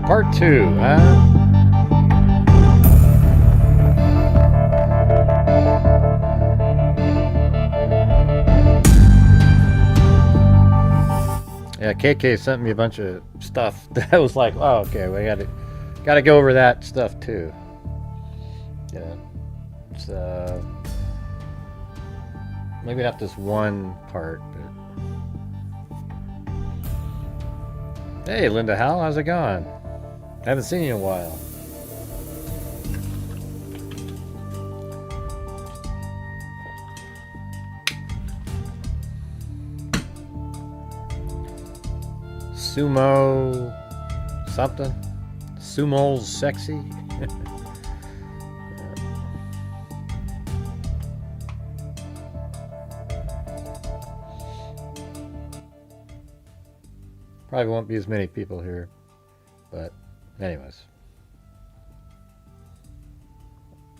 Part 2, huh? Yeah, KK sent me a bunch of stuff that I was like, oh, okay, we gotta go over that stuff too. Yeah, it's maybe not this one part, but hey, Linda Howell, how's it going? Haven't seen you in a while. Sumo something? Sumo's sexy? Probably won't be as many people here, but anyways.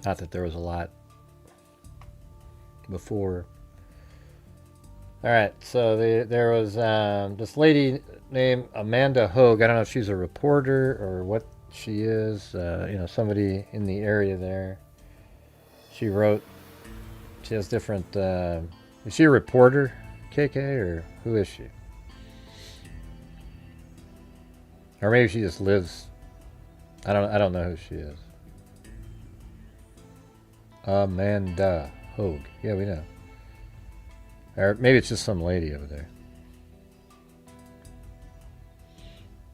Not that there was a lot before. Alright, so there was this lady named Amanda Hogue. I don't know if she's a reporter or what she is. Somebody in the area there. She has different... is she a reporter, KK, or who is she? Or maybe she just lives... I don't know who she is. Amanda Hogue. Yeah, we know. Or maybe it's just some lady over there.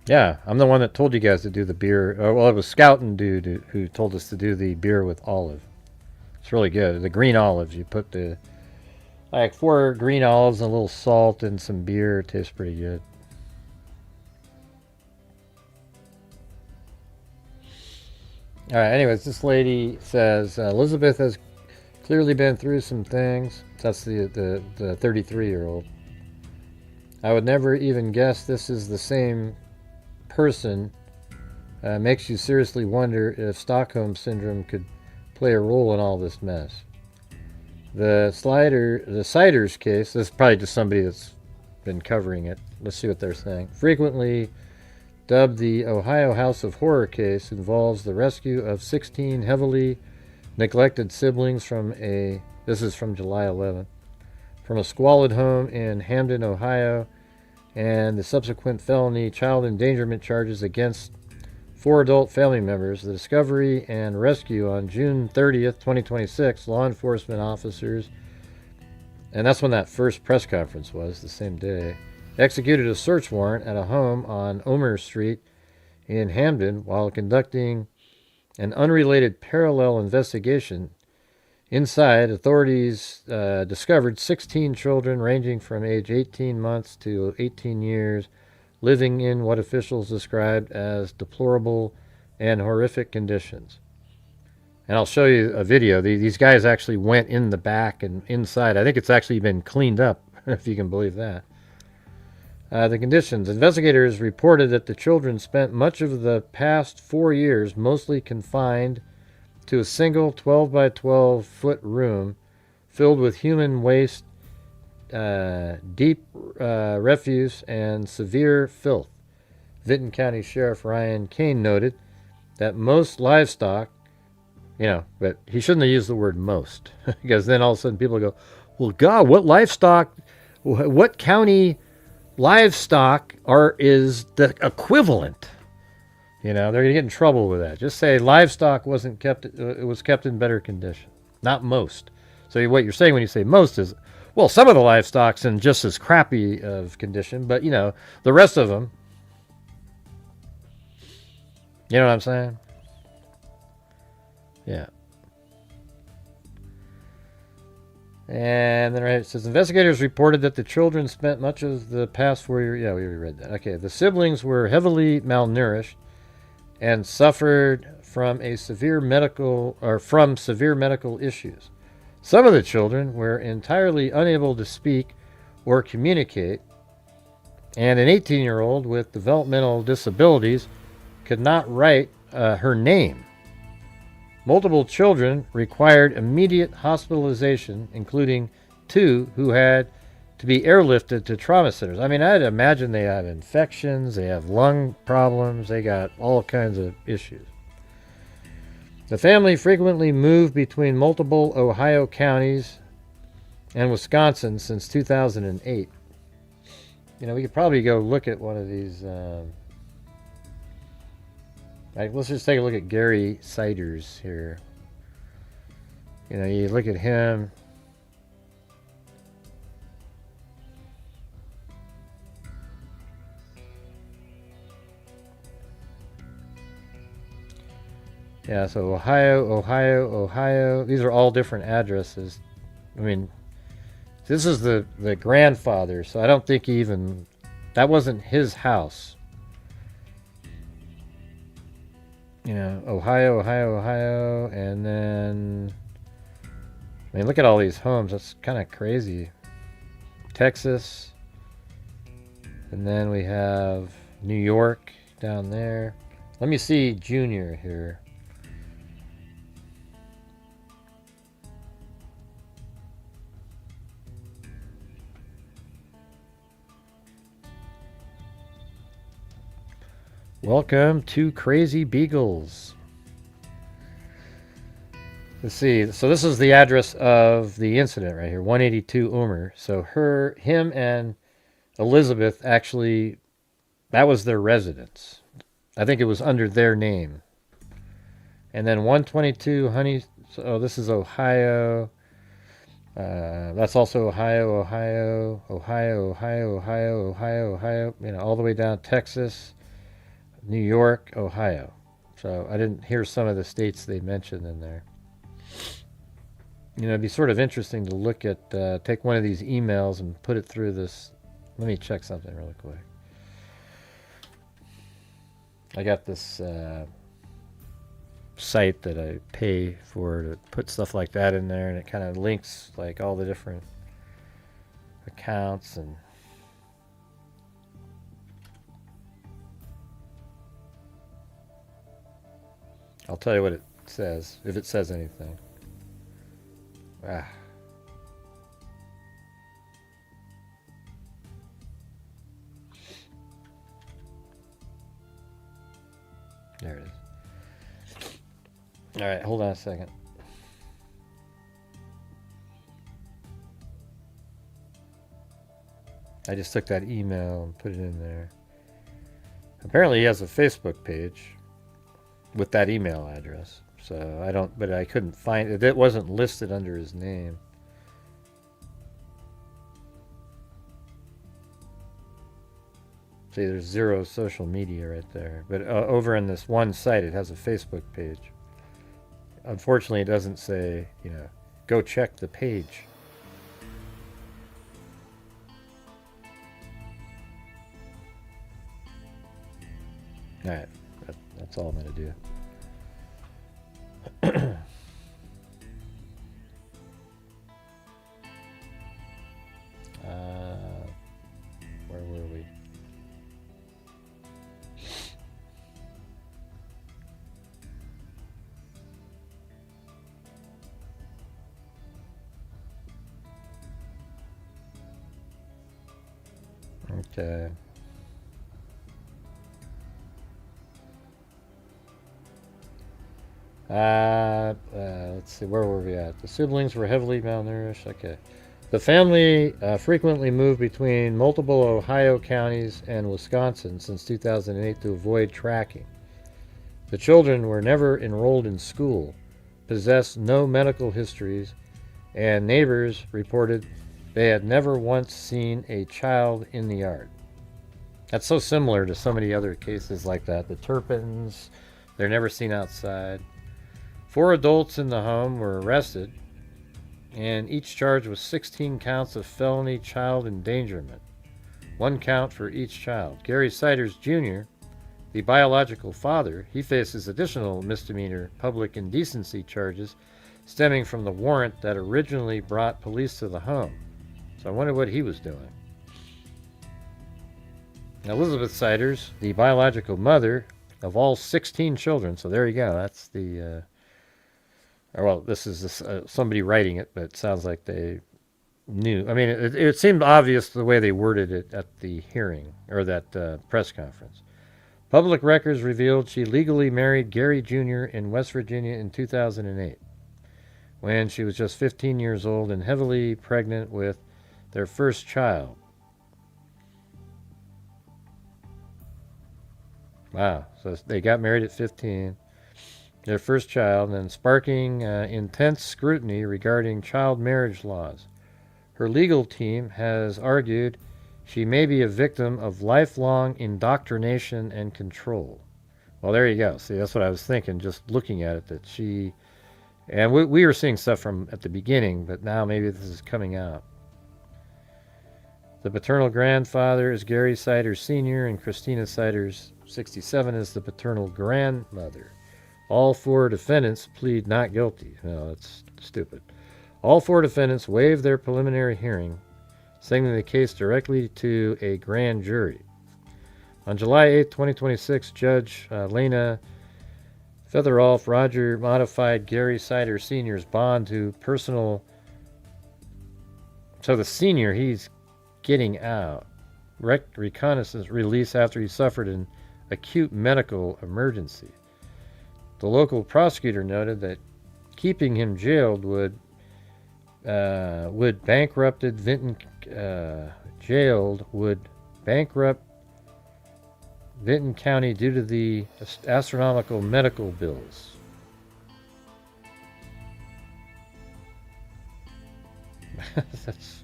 Yeah, I'm the one that told you guys to do the beer. Well, it was Scout and Dude who told us to do the beer with olive. It's really good. The green olives. You put 4 green olives and a little salt and some beer. It tastes pretty good. All right, anyways, this lady says, Elizabeth has clearly been through some things. That's the 33-year-old. I would never even guess this is the same person. Makes you seriously wonder if Stockholm Syndrome could play a role in all this mess. The Siders case, this is probably just somebody that's been covering it. Let's see what they're saying. Frequently dubbed the Ohio House of Horror case, involves the rescue of 16 heavily neglected siblings this is from July 11th, from a squalid home in Hamden, Ohio, and the subsequent felony child endangerment charges against 4 adult family members. The discovery and rescue on June 30th, 2026, law enforcement officers, and that's when that first press conference was, the same day, executed a search warrant at a home on Omer Street in Hamden while conducting an unrelated parallel investigation. Inside, authorities discovered 16 children ranging from age 18 months to 18 years living in what officials described as deplorable and horrific conditions. And I'll show you a video. These guys actually went in the back and inside. I think it's actually been cleaned up, if you can believe that. The conditions. Investigators reported that the children spent much of the past 4 years mostly confined to a single 12 by 12 foot room filled with human waste, deep refuse, and severe filth. Vinton County Sheriff Ryan Kane noted that most livestock, but he shouldn't have used the word most, because then all of a sudden people go, well, God, what county livestock is the equivalent? They're going to get in trouble with that. Just say livestock was kept in better condition, not most. So what you're saying when you say most is, well, some of the livestock's in just as crappy of condition, but the rest of them, you know what I'm saying? Yeah. And then it says, investigators reported that the children spent much of the past 4 years... Yeah, we already read that. Okay, the siblings were heavily malnourished and suffered from severe medical issues. Some of the children were entirely unable to speak or communicate, and an 18-year-old with developmental disabilities could not write her name. Multiple children required immediate hospitalization, including 2 who had to be airlifted to trauma centers. I mean, I'd imagine they have infections, they have lung problems, they got all kinds of issues. The family frequently moved between multiple Ohio counties and Wisconsin since 2008. You know, we could probably go look at one of these. Let's just take a look at Gary Siders here. You know, you look at him. Yeah, so Ohio. These are all different addresses. I mean, this is the grandfather, so I don't think he even... That wasn't his house. You know, Ohio, and then... I mean, look at all these homes. That's kind of crazy. Texas. And then we have New York down there. Let me see Junior here. Welcome to Crazy Beagles. Let's see. So this is the address of the incident right here, 182 Umer. So him and Elizabeth actually, that was their residence. I think it was under their name. And then 122 Honey. Oh, this is Ohio. That's also Ohio. You know, all the way down Texas. New York, Ohio. So I didn't hear some of the states they mentioned in there. You know, it'd be sort of interesting to look at, take one of these emails and put it through this. Let me check something really quick. I got this site that I pay for to put stuff like that in there, and it kind of links like all the different accounts and... I'll tell you what it says, if it says anything. Ah. There it is. All right, hold on a second. I just took that email and put it in there. Apparently he has a Facebook page with that email address. So I don't, but I couldn't find it. It wasn't listed under his name. See, there's zero social media right there. But over in this one site, it has a Facebook page. Unfortunately, it doesn't say, you know, go check the page. All right. That's all I'm going to do. Where were we? Okay. Let's see, where were we at? The siblings were heavily malnourished. Okay. The family frequently moved between multiple Ohio counties and Wisconsin since 2008 to avoid tracking. The children were never enrolled in school, possessed no medical histories, and neighbors reported they had never once seen a child in the yard. That's so similar to so many other cases like that. The Turpins, they're never seen outside. 4 adults in the home were arrested, and each charge was 16 counts of felony child endangerment, 1 count for each child. Gary Siders Jr., the biological father, he faces additional misdemeanor public indecency charges stemming from the warrant that originally brought police to the home. So I wonder what he was doing. Elizabeth Siders, the biological mother of all 16 children, so there you go, that's the... well, this is somebody writing it, but it sounds like they knew. I mean, it seemed obvious the way they worded it at the hearing, or that press conference. Public records revealed she legally married Gary Jr. in West Virginia in 2008, when she was just 15 years old and heavily pregnant with their first child. Wow. So they got married at 15, their first child, and sparking intense scrutiny regarding child marriage laws. Her legal team has argued she may be a victim of lifelong indoctrination and control. Well, there you go. See, that's what I was thinking, just looking at it, that she... And we were seeing stuff from at the beginning, but now maybe this is coming out. The paternal grandfather is Gary Siders Sr., and Christina Siders, 67, is the paternal grandmother. All 4 defendants plead not guilty. No, that's stupid. All 4 defendants waived their preliminary hearing, sending the case directly to a grand jury. On July 8, 2026, Judge Lena Featherolf Roger modified Gary Siders Sr.'s bond to personal... So the senior, he's getting out. Reconnaissance release after he suffered an acute medical emergency. The local prosecutor noted that keeping him jailed would bankrupt Vinton County due to the astronomical medical bills.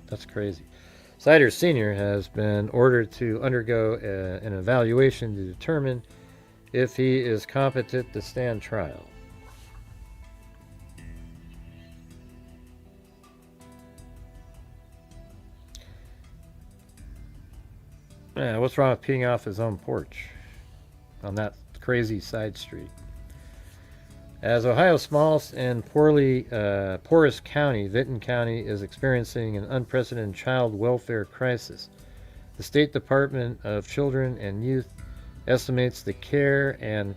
That's crazy. Siders Sr. has been ordered to undergo an evaluation to determine if he is competent to stand trial. What's wrong with peeing off his own porch on that crazy side street? As Ohio's smallest and poorest county, Vinton County is experiencing an unprecedented child welfare crisis. The State Department of Children and Youth estimates the care and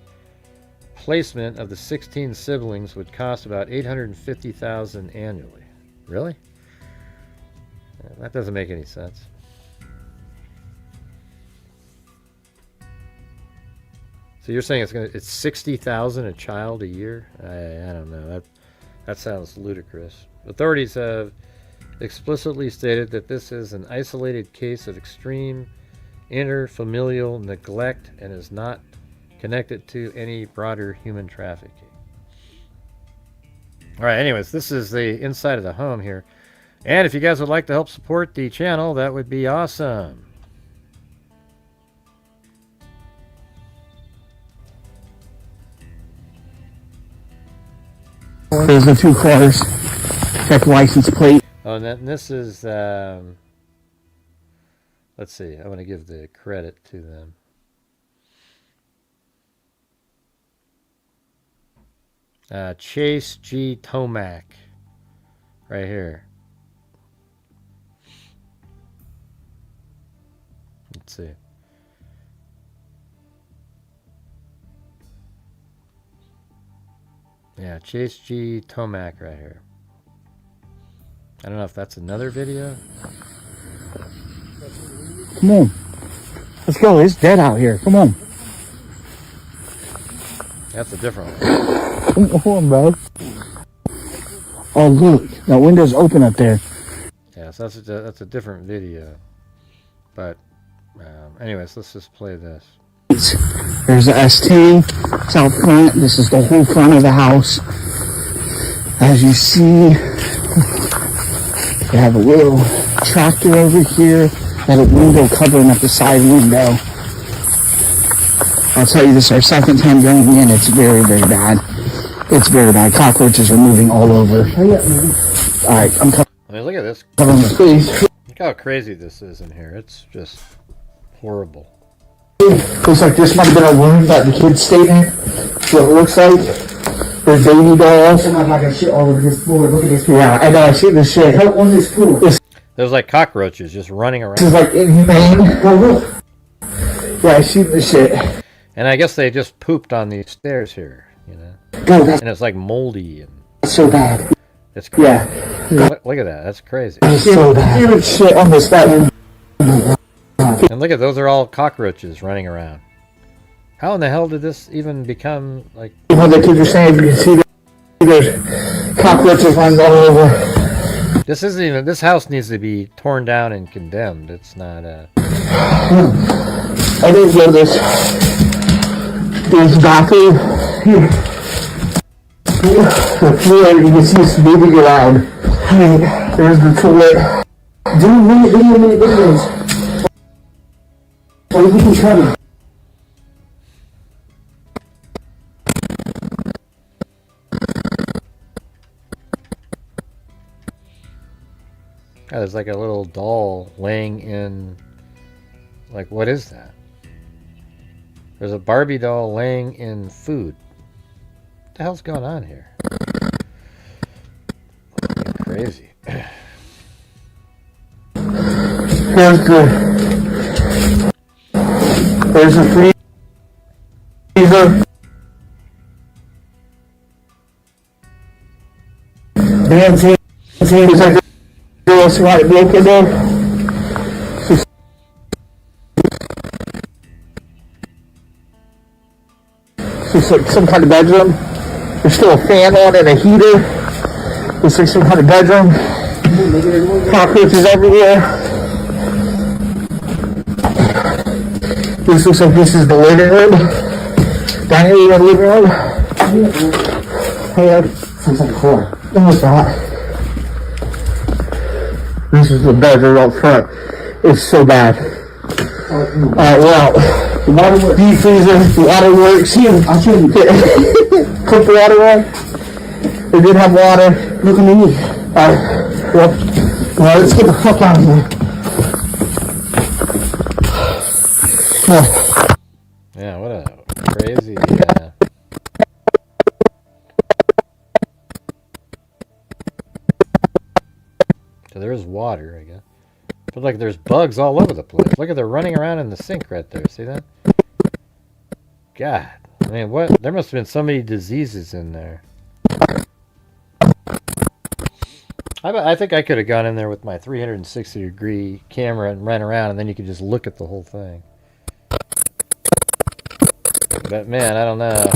placement of the 16 siblings would cost about $850,000 annually. Really? That doesn't make any sense. So you're saying it's $60,000 a child a year? I don't know. That sounds ludicrous. Authorities have explicitly stated that this is an isolated case of extreme interfamilial neglect and is not connected to any broader human trafficking. All right, anyways, this is the inside of the home here. And if you guys would like to help support the channel, that would be awesome. There's the 2 cars. Check license plate. Oh, and this is, let's see, I want to give the credit to them. Chase G. Tomac, right here. Let's see. Yeah, Chase G. Tomac right here. I don't know if that's another video. Come on. Let's go. It's dead out here. Come on. That's a different one. Come on, bro. Oh, look. That window's open up there. Yeah, so that's a different video. But, anyways, let's just play this. There's the ST south front. This is the whole front of the house. As you see, they have a little tractor over here. Got a window covering up the side window. I'll tell you, this is our second time going in. It's very, very bad. It's very bad. Cockroaches are moving all over. Alright, I'm coming. I mean, look at this. Covering the face. Look how crazy this is in here. It's just horrible. Looks like this might have been a room that the kids stayed in. That's what it looks like. There's baby dolls. I'm not gonna shit all over this floor. Look at this pool. Yeah, I know. I see this shit. Help on this pool. There's like cockroaches just running around. This is like inhumane. Oh, look. Yeah, I see this shit. And I guess they just pooped on these stairs here, you know. Go, that's and it's like moldy and so bad. It's crazy. Yeah. Look at that. That's crazy. It's so bad. Shit on this button. And look at those are all cockroaches running around. How in the hell did this even become like? What the kids are saying, you can see there's cockroaches running all over. This isn't even. This house needs to be torn down and condemned. It's not. I didn't know this. There's bathroom. The floor, you can see it's moving around. There's the toilet. Do minute videos. Or we can cut it. Yeah, there's like a little doll laying in. Like, what is that? There's a Barbie doll laying in food. What the hell's going on here? Crazy. There's a freezer. Damn thing is like a girl swatted milk in there. It's like some kind of bedroom. There's still a fan on and a heater. It's like some kind of bedroom. Cockroaches everywhere. This looks like this is the living room. Dining room, living room. Hey, sounds like a car. No, it's not. This is the bedroom up front. It's so bad. Well. The water deep freezer, the water works. Here, I'll show you. Put the water on. They did have water. Look at me. Well, let's get the fuck out of here. Yeah, what a crazy. So there's water, I guess. But like there's bugs all over the place. Look at they're running around in the sink right there. See that? God. I mean, what? There must have been so many diseases in there. I think I could have gone in there with my 360-degree camera and ran around, and then you could just look at the whole thing. But man, I don't know.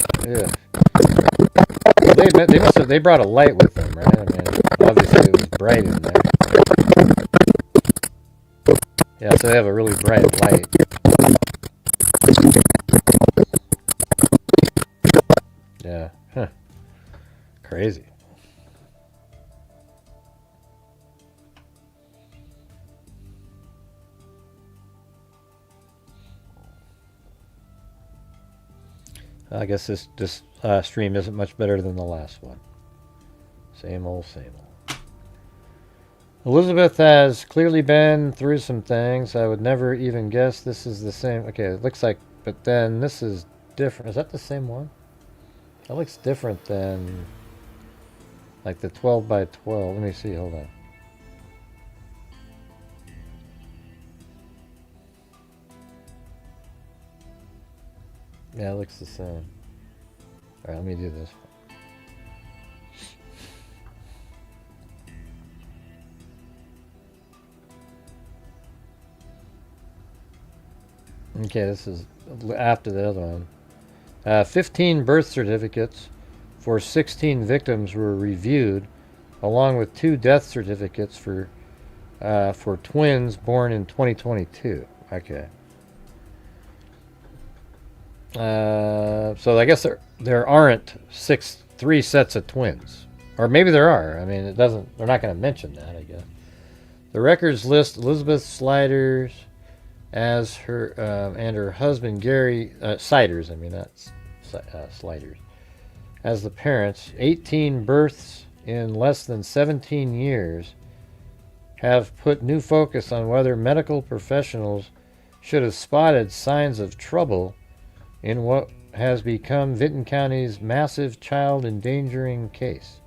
They brought a light with them, right? I mean, obviously it was bright in there. Yeah, so they have a really bright light. Yeah. Huh. Crazy. I guess this stream isn't much better than the last one. Same old, same old. Elizabeth has clearly been through some things. I would never even guess this is the same. Okay, it looks like, but then this is different. Is that the same one? That looks different than like the 12 by 12. Let me see, hold on. Yeah, it looks the same. Alright, let me do this one. Okay, this is after the other one. 15 birth certificates for 16 victims were reviewed, along with 2 death certificates for twins born in 2022. Okay. So I guess there aren't 3 sets of twins, or maybe there are. I mean, it doesn't. They're not going to mention that, I guess. The records list Elizabeth Sliders as her and her husband Gary Siders. I mean, that's Sliders as the parents. 18 births in less than 17 years have put new focus on whether medical professionals should have spotted signs of trouble in what has become Vinton County's massive child endangering case.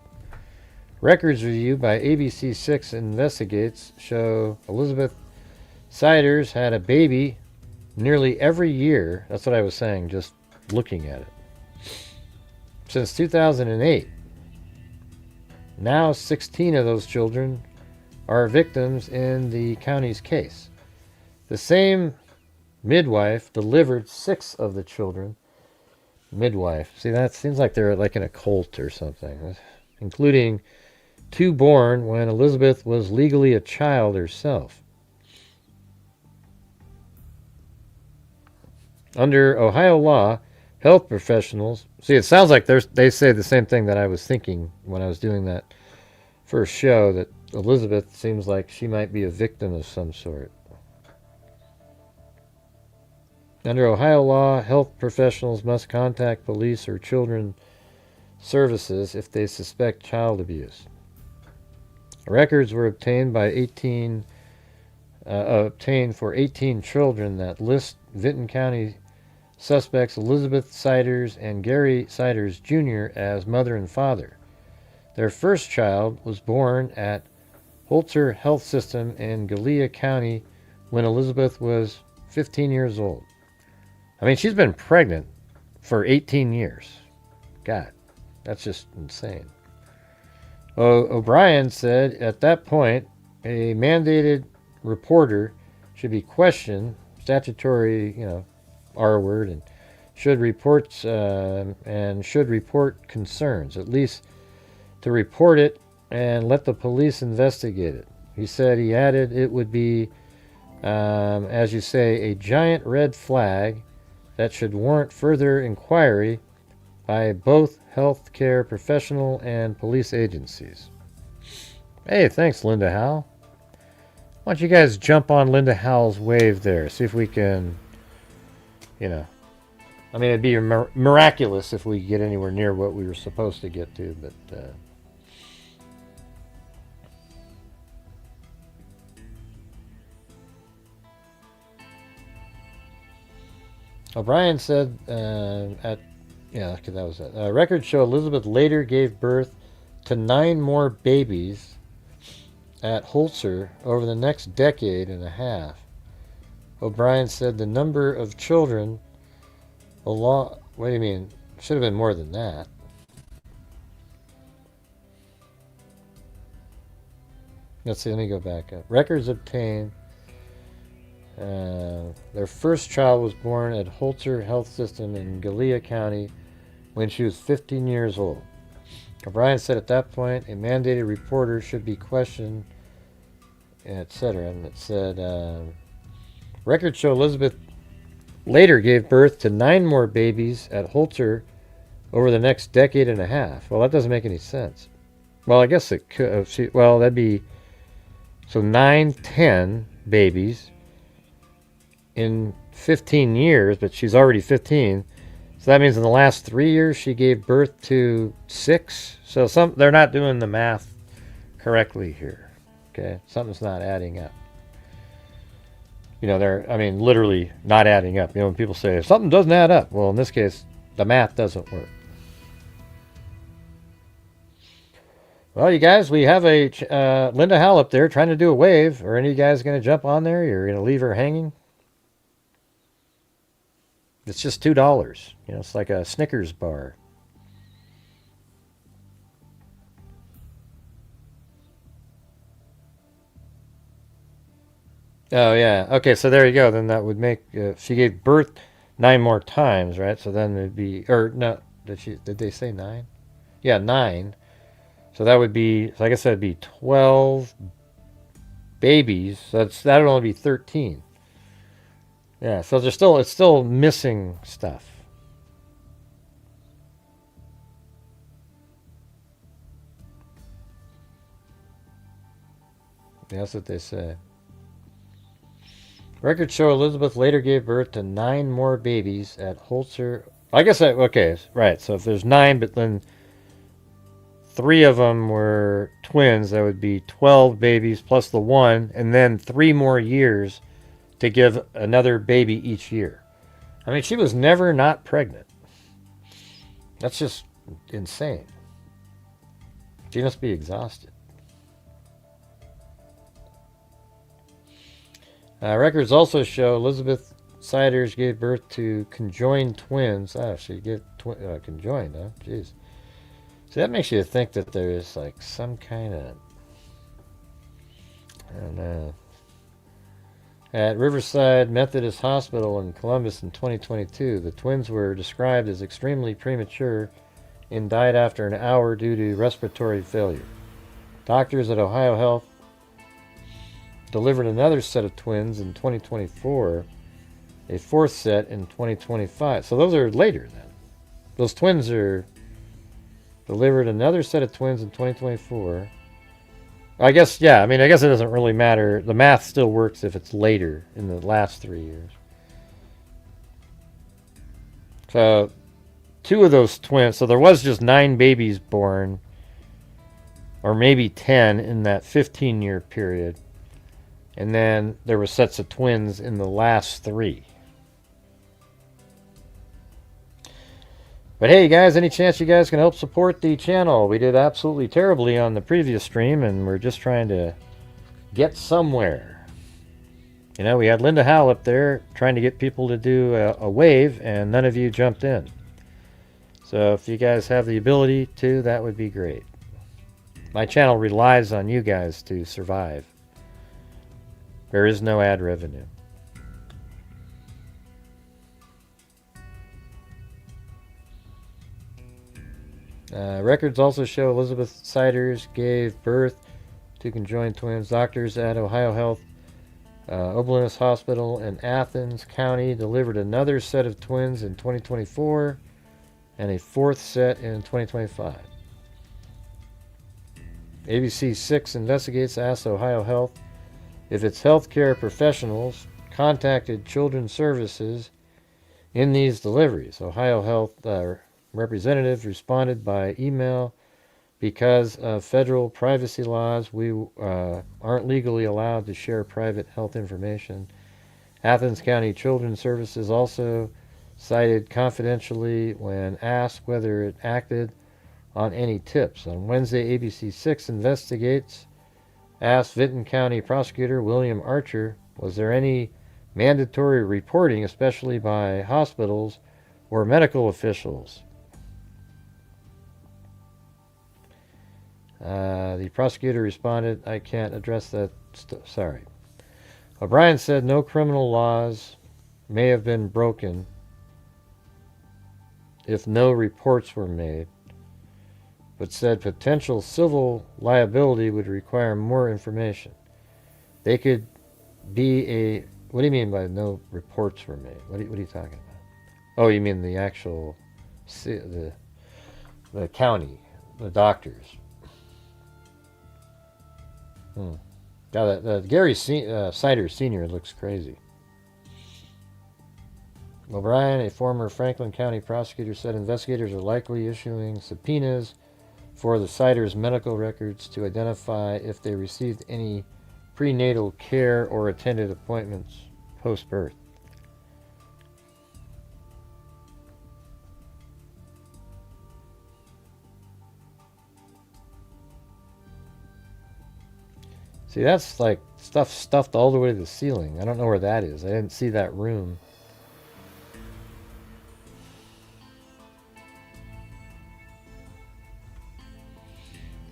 Records review by ABC6 Investigates show Elizabeth Siders had a baby nearly every year. That's what I was saying, just looking at it. Since 2008. Now 16 of those children are victims in the county's case. The same midwife delivered 6 of the children. Midwife. See, that seems like they're like in a cult or something. Including 2 born when Elizabeth was legally a child herself. Under Ohio law, health professionals... See, it sounds like they say the same thing that I was thinking when I was doing that first show, that Elizabeth seems like she might be a victim of some sort. Under Ohio law, health professionals must contact police or children's services if they suspect child abuse. Records were obtained for 18 children that list Vinton County suspects Elizabeth Siders and Gary Siders Jr. as mother and father. Their first child was born at Holter Health System in Gallia County when Elizabeth was 15 years old. I mean, she's been pregnant for 18 years. God, that's just insane. O'Brien said at that point, a mandated reporter should be questioned, statutory, R word, and should report concerns, at least to report it and let the police investigate it. He added, it would be, as you say, a giant red flag that should warrant further inquiry by both healthcare professional and police agencies. Hey, thanks, Linda Howell. Why don't you guys jump on Linda Howell's wave there? See if we can, I mean, it'd be miraculous if we get anywhere near what we were supposed to get to, but... O'Brien said that was it. Records show Elizabeth later gave birth to 9 more babies at Holzer over the next decade and a half. O'Brien said the number of children what do you mean? Should have been more than that. Let's see, let me go back up. Records obtained. Their first child was born at Holzer Health System in Gallia County when she was 15 years old. O'Brien said at that point a mandated reporter should be questioned, etc. And it said, records show Elizabeth later gave birth to 9 more babies at Holzer over the next decade and a half. Well, that doesn't make any sense. Well, I guess it could. That'd be... So 9, 10 babies in 15 years, but she's already 15. So that means in the last 3 years she gave birth to 6. So they're not doing the math correctly here. Okay, something's not adding up. They're literally not adding up. When people say if something doesn't add up, well, in this case, the math doesn't work. Well, you guys, we have a Linda Howell up there trying to do a wave. Are any of you guys going to jump on there? You're going to leave her hanging? It's just $2. It's like a Snickers bar. Oh, yeah. Okay, so there you go. Then that would make... she gave birth 9 more times, right? So then it'd be... Or, no, did they say 9? Yeah, 9. So that would be... So I guess that would be 12 babies. So that would only be 13. Yeah, so it's still missing stuff. That's what they say. Records show Elizabeth later gave birth to 9 more babies at Holzer. I guess okay, right. So if there's 9, but then 3 of them were twins, that would be 12 babies plus the 1, and then 3 more years to give another baby each year. I mean, she was never not pregnant. That's just insane. She must be exhausted. Records also show Elizabeth Siders gave birth to conjoined twins. She gave conjoined, huh? Jeez. So that makes you think that there is like some kind of, I don't know. At Riverside Methodist Hospital in Columbus in 2022, the twins were described as extremely premature and died after an hour due to respiratory failure. Doctors at Ohio Health delivered another set of twins in 2024, a fourth set in 2025. So those are later then. Those twins are delivered another set of twins in 2024. I guess, yeah, I mean, I guess it doesn't really matter. The math still works if it's later in the last 3 years. So, 2 of those twins, so there was just 9 babies born, or maybe 10 in that 15-year period. And then there were sets of twins in the last 3. But hey, guys, any chance you guys can help support the channel? We did absolutely terribly on the previous stream, and we're just trying to get somewhere. You know, we had Linda Howell up there trying to get people to do a wave, and none of you jumped in. So if you guys have the ability to, that would be great. My channel relies on you guys to survive. There is no ad revenue. Records also show Elizabeth Siders gave birth to conjoined twins. Doctors at Ohio Health Oberlin Hospital in Athens County delivered another set of twins in 2024 and a fourth set in 2025. ABC 6 Investigates asked Ohio Health if its healthcare professionals contacted Children's Services in these deliveries. Ohio Health representatives responded by email, because of federal privacy laws, we aren't legally allowed to share private health information. Athens County Children's Services also cited confidentially when asked whether it acted on any tips. On Wednesday, ABC 6 Investigates asked Vinton County Prosecutor William Archer, was there any mandatory reporting, especially by hospitals or medical officials? The prosecutor responded, I can't address that. Sorry. O'Brien said no criminal laws may have been broken if no reports were made, but said potential civil liability would require more information. They could be a... What do you mean by no reports were made? What are you talking about? Oh, you mean the actual... the county, the doctors. God, that Gary Siders Sr. looks crazy. O'Brien, a former Franklin County prosecutor, said investigators are likely issuing subpoenas for the Siders' medical records to identify if they received any prenatal care or attended appointments post-birth. See, that's like stuff stuffed all the way to the ceiling. I don't know where that is. I didn't see that room.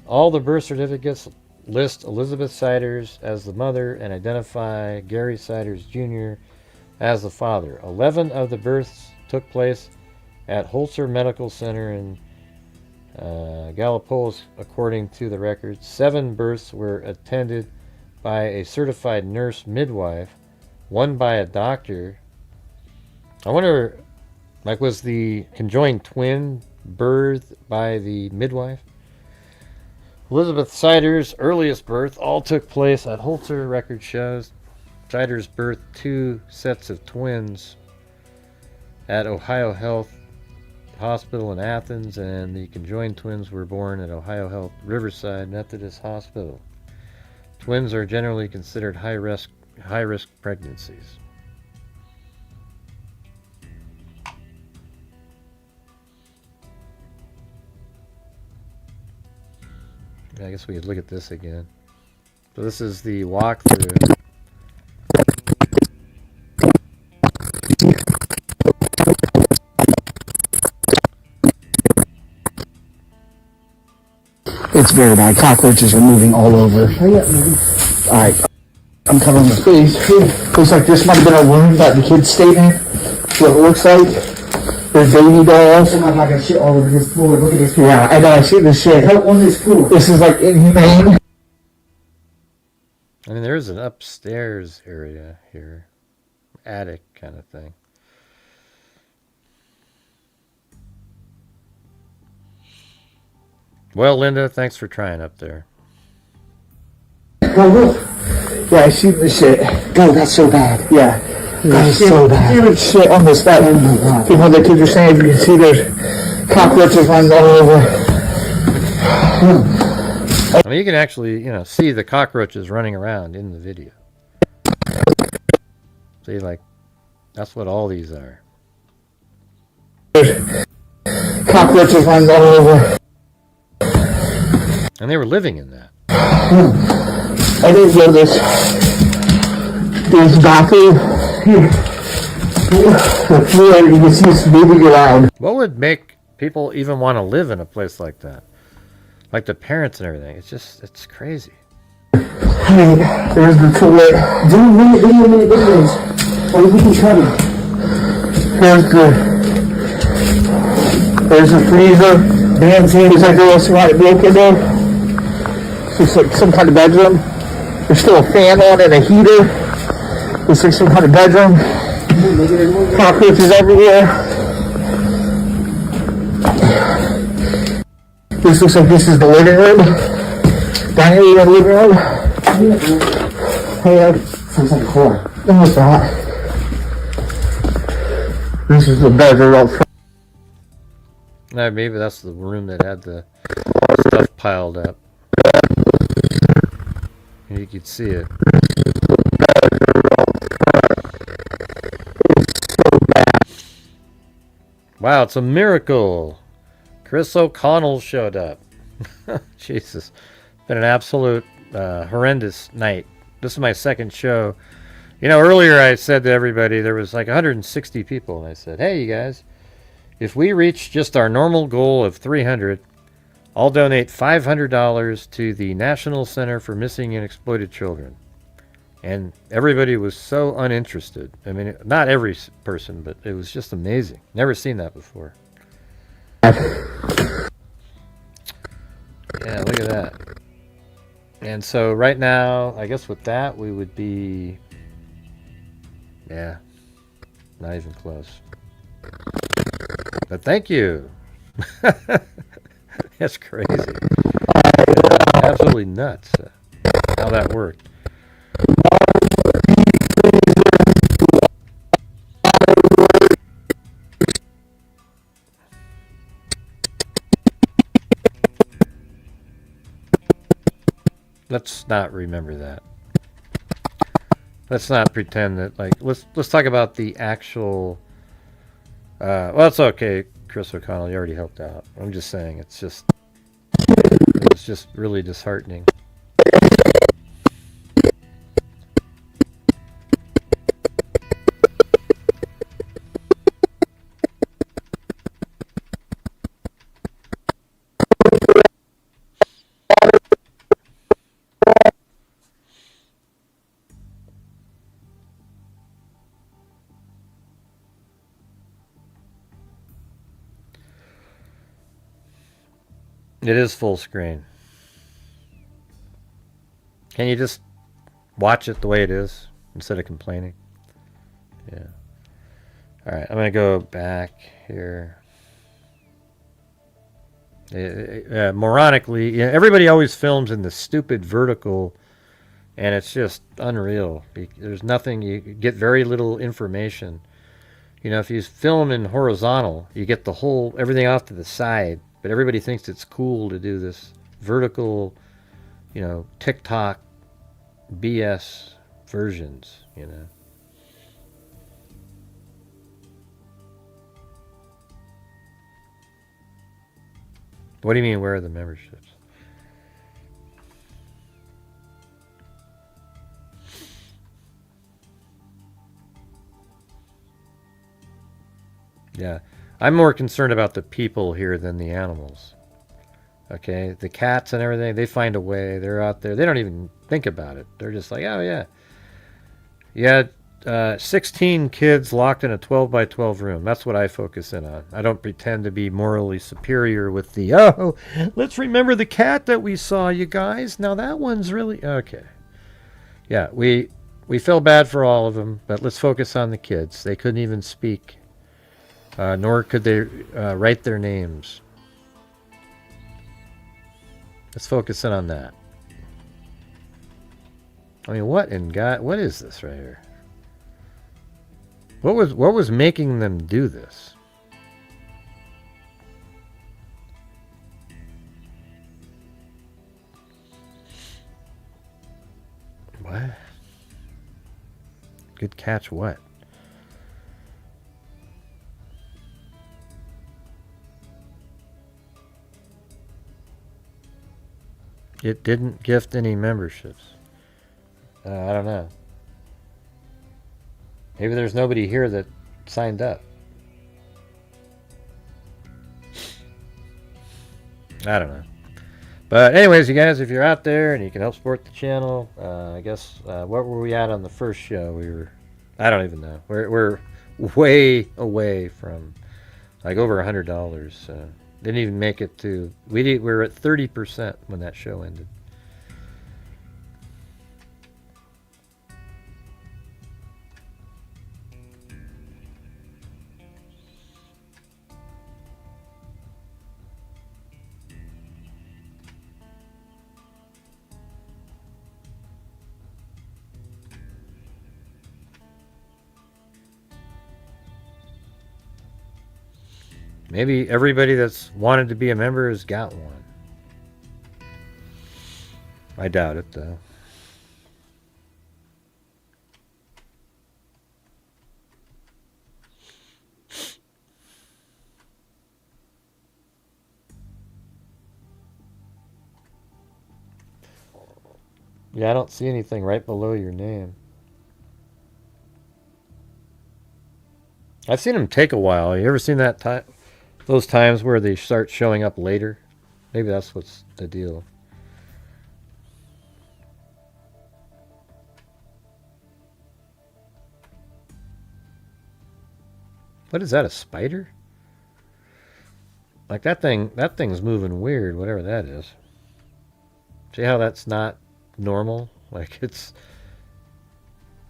All the birth certificates list Elizabeth Siders as the mother and identify Gary Siders Jr. as the father. 11 of the births took place at Holzer Medical Center in Gallipolis, according to the records. 7 births were attended by a certified nurse midwife, 1 by a doctor. I wonder, like, was the conjoined twin birthed by the midwife? Elizabeth Siders' earliest birth all took place at Holzer, record shows. Siders birthed 2 sets of twins at Ohio Health Hospital in Athens, and the conjoined twins were born at Ohio Health Riverside Methodist Hospital. Twins are generally considered high-risk pregnancies. I guess we could look at this again. So this is the walkthrough. It's very bad. Cockroaches are moving all over. Alright. I'm covering the face. Looks like this might have been a room that the kids stayed in. That's what it looks like. There's baby dolls. Oh my god, I got shit all over this floor. Look at this. Yeah, I know, I see this shit. Help on this floor. This is like inhumane. I mean, there is an upstairs area here. Attic kind of thing. Well, Linda, thanks for trying up there. Oh, look. Yeah, I see this shit. No, that's so bad. Yeah. That's so bad. Huge shit on this bed. Oh my god. People, the kids are saying, if you can see, there's cockroaches running all over. I mean, you can actually, see the cockroaches running around in the video. See, like, that's what all these are. Cockroaches running all over. And they were living in that. I didn't know this. There's bathroom. The floor, you can see it's moving around. What would make people even want to live in a place like that? Like the parents and everything. It's crazy. Hey, there's the toilet. Do minute videos. Or we can cut it. There's the freezer. Dancing. Looks like there was somebody broken there. Looks like some kind of bedroom. There's still a fan on and a heater. Looks like some kind of bedroom. Cockroaches everywhere. This looks like this is the living room. Dining room and living room. Hey, sounds like a whore. No, it's not. This is the bedroom up front. No, maybe that's the room that had the stuff piled up. You could see it. Wow, it's a miracle. Chris O'Connell showed up. Jesus. Been an absolute horrendous night. This is my second show. Earlier I said to everybody there was like 160 people, and I said, hey, you guys, if we reach just our normal goal of 300, I'll donate $500 to the National Center for Missing and Exploited Children. And everybody was so uninterested. I mean, not every person, but it was just amazing. Never seen that before. Yeah, look at that. And so right now, I guess with that, we would be... Yeah, not even close. But thank you. That's crazy. Absolutely nuts how that worked. Let's not remember that. Let's not pretend that, like, let's talk about the actual well, it's okay, Chris O'Connell, you already helped out. I'm just saying it was just really disheartening. It is full screen. Can you just watch it the way it is instead of complaining? Yeah. Alright, I'm going to go back here. Moronically, everybody always films in the stupid vertical, and it's just unreal. There's nothing, you get very little information. If you film in horizontal, you get everything off to the side. But everybody thinks it's cool to do this vertical, TikTok BS versions, What do you mean, where are the memberships? Yeah. I'm more concerned about the people here than the animals. Okay, the cats and everything, they find a way. They're out there. They don't even think about it. They're just like, oh yeah. You had 16 kids locked in a 12 by 12 room. That's what I focus in on. I don't pretend to be morally superior with the, oh, let's remember the cat that we saw, you guys. Now that one's really, okay. Yeah, we feel bad for all of them, but let's focus on the kids. They couldn't even speak, nor could they write their names. Let's focus in on that. I mean, what in God? What is this right here? What was making them do this? What? Good catch. What? It didn't gift any memberships. I don't know. Maybe there's nobody here that signed up. I don't know. But anyways, you guys, if you're out there and you can help support the channel, I guess, what were we at on the first show? We were, I don't even know. We're way away from, like, over $100. Didn't even make it to, we were at 30% when that show ended. Maybe everybody that's wanted to be a member has got one. I doubt it, though. Yeah, I don't see anything right below your name. I've seen them take a while. You ever seen that time? Those times where they start showing up later? Maybe that's what's the deal. What is that, a spider? Like that thing's moving weird, whatever that is. See how that's not normal? Like it's,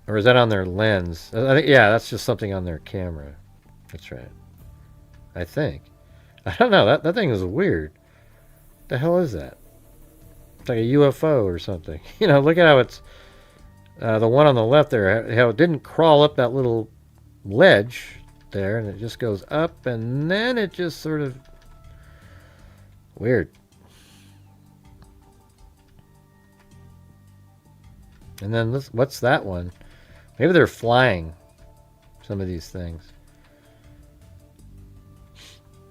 or is that on their lens? I think, yeah, that's just something on their camera. That's right. I think. I don't know. That thing is weird. What the hell is that? It's like a UFO or something. You know, look at how it's, the one on the left there, how it didn't crawl up that little ledge there, and it just goes up, and then it just sort of, weird. And then this, what's that one? Maybe they're flying, some of these things.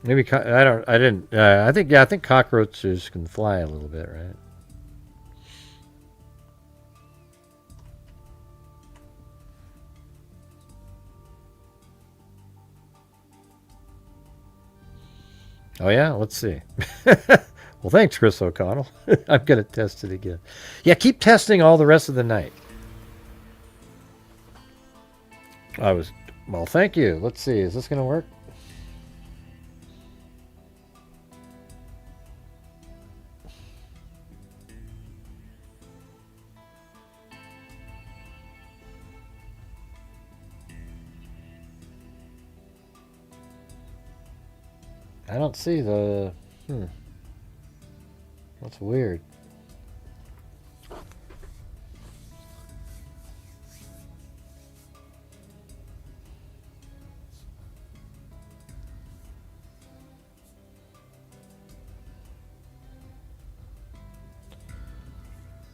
Maybe I think cockroaches can fly a little bit, right? Oh yeah, let's see. Well, thanks, Chris O'Connell. I'm gonna test it again. Yeah, keep testing all the rest of the night. Well, thank you. Let's see, is this gonna work? I don't see the... That's weird.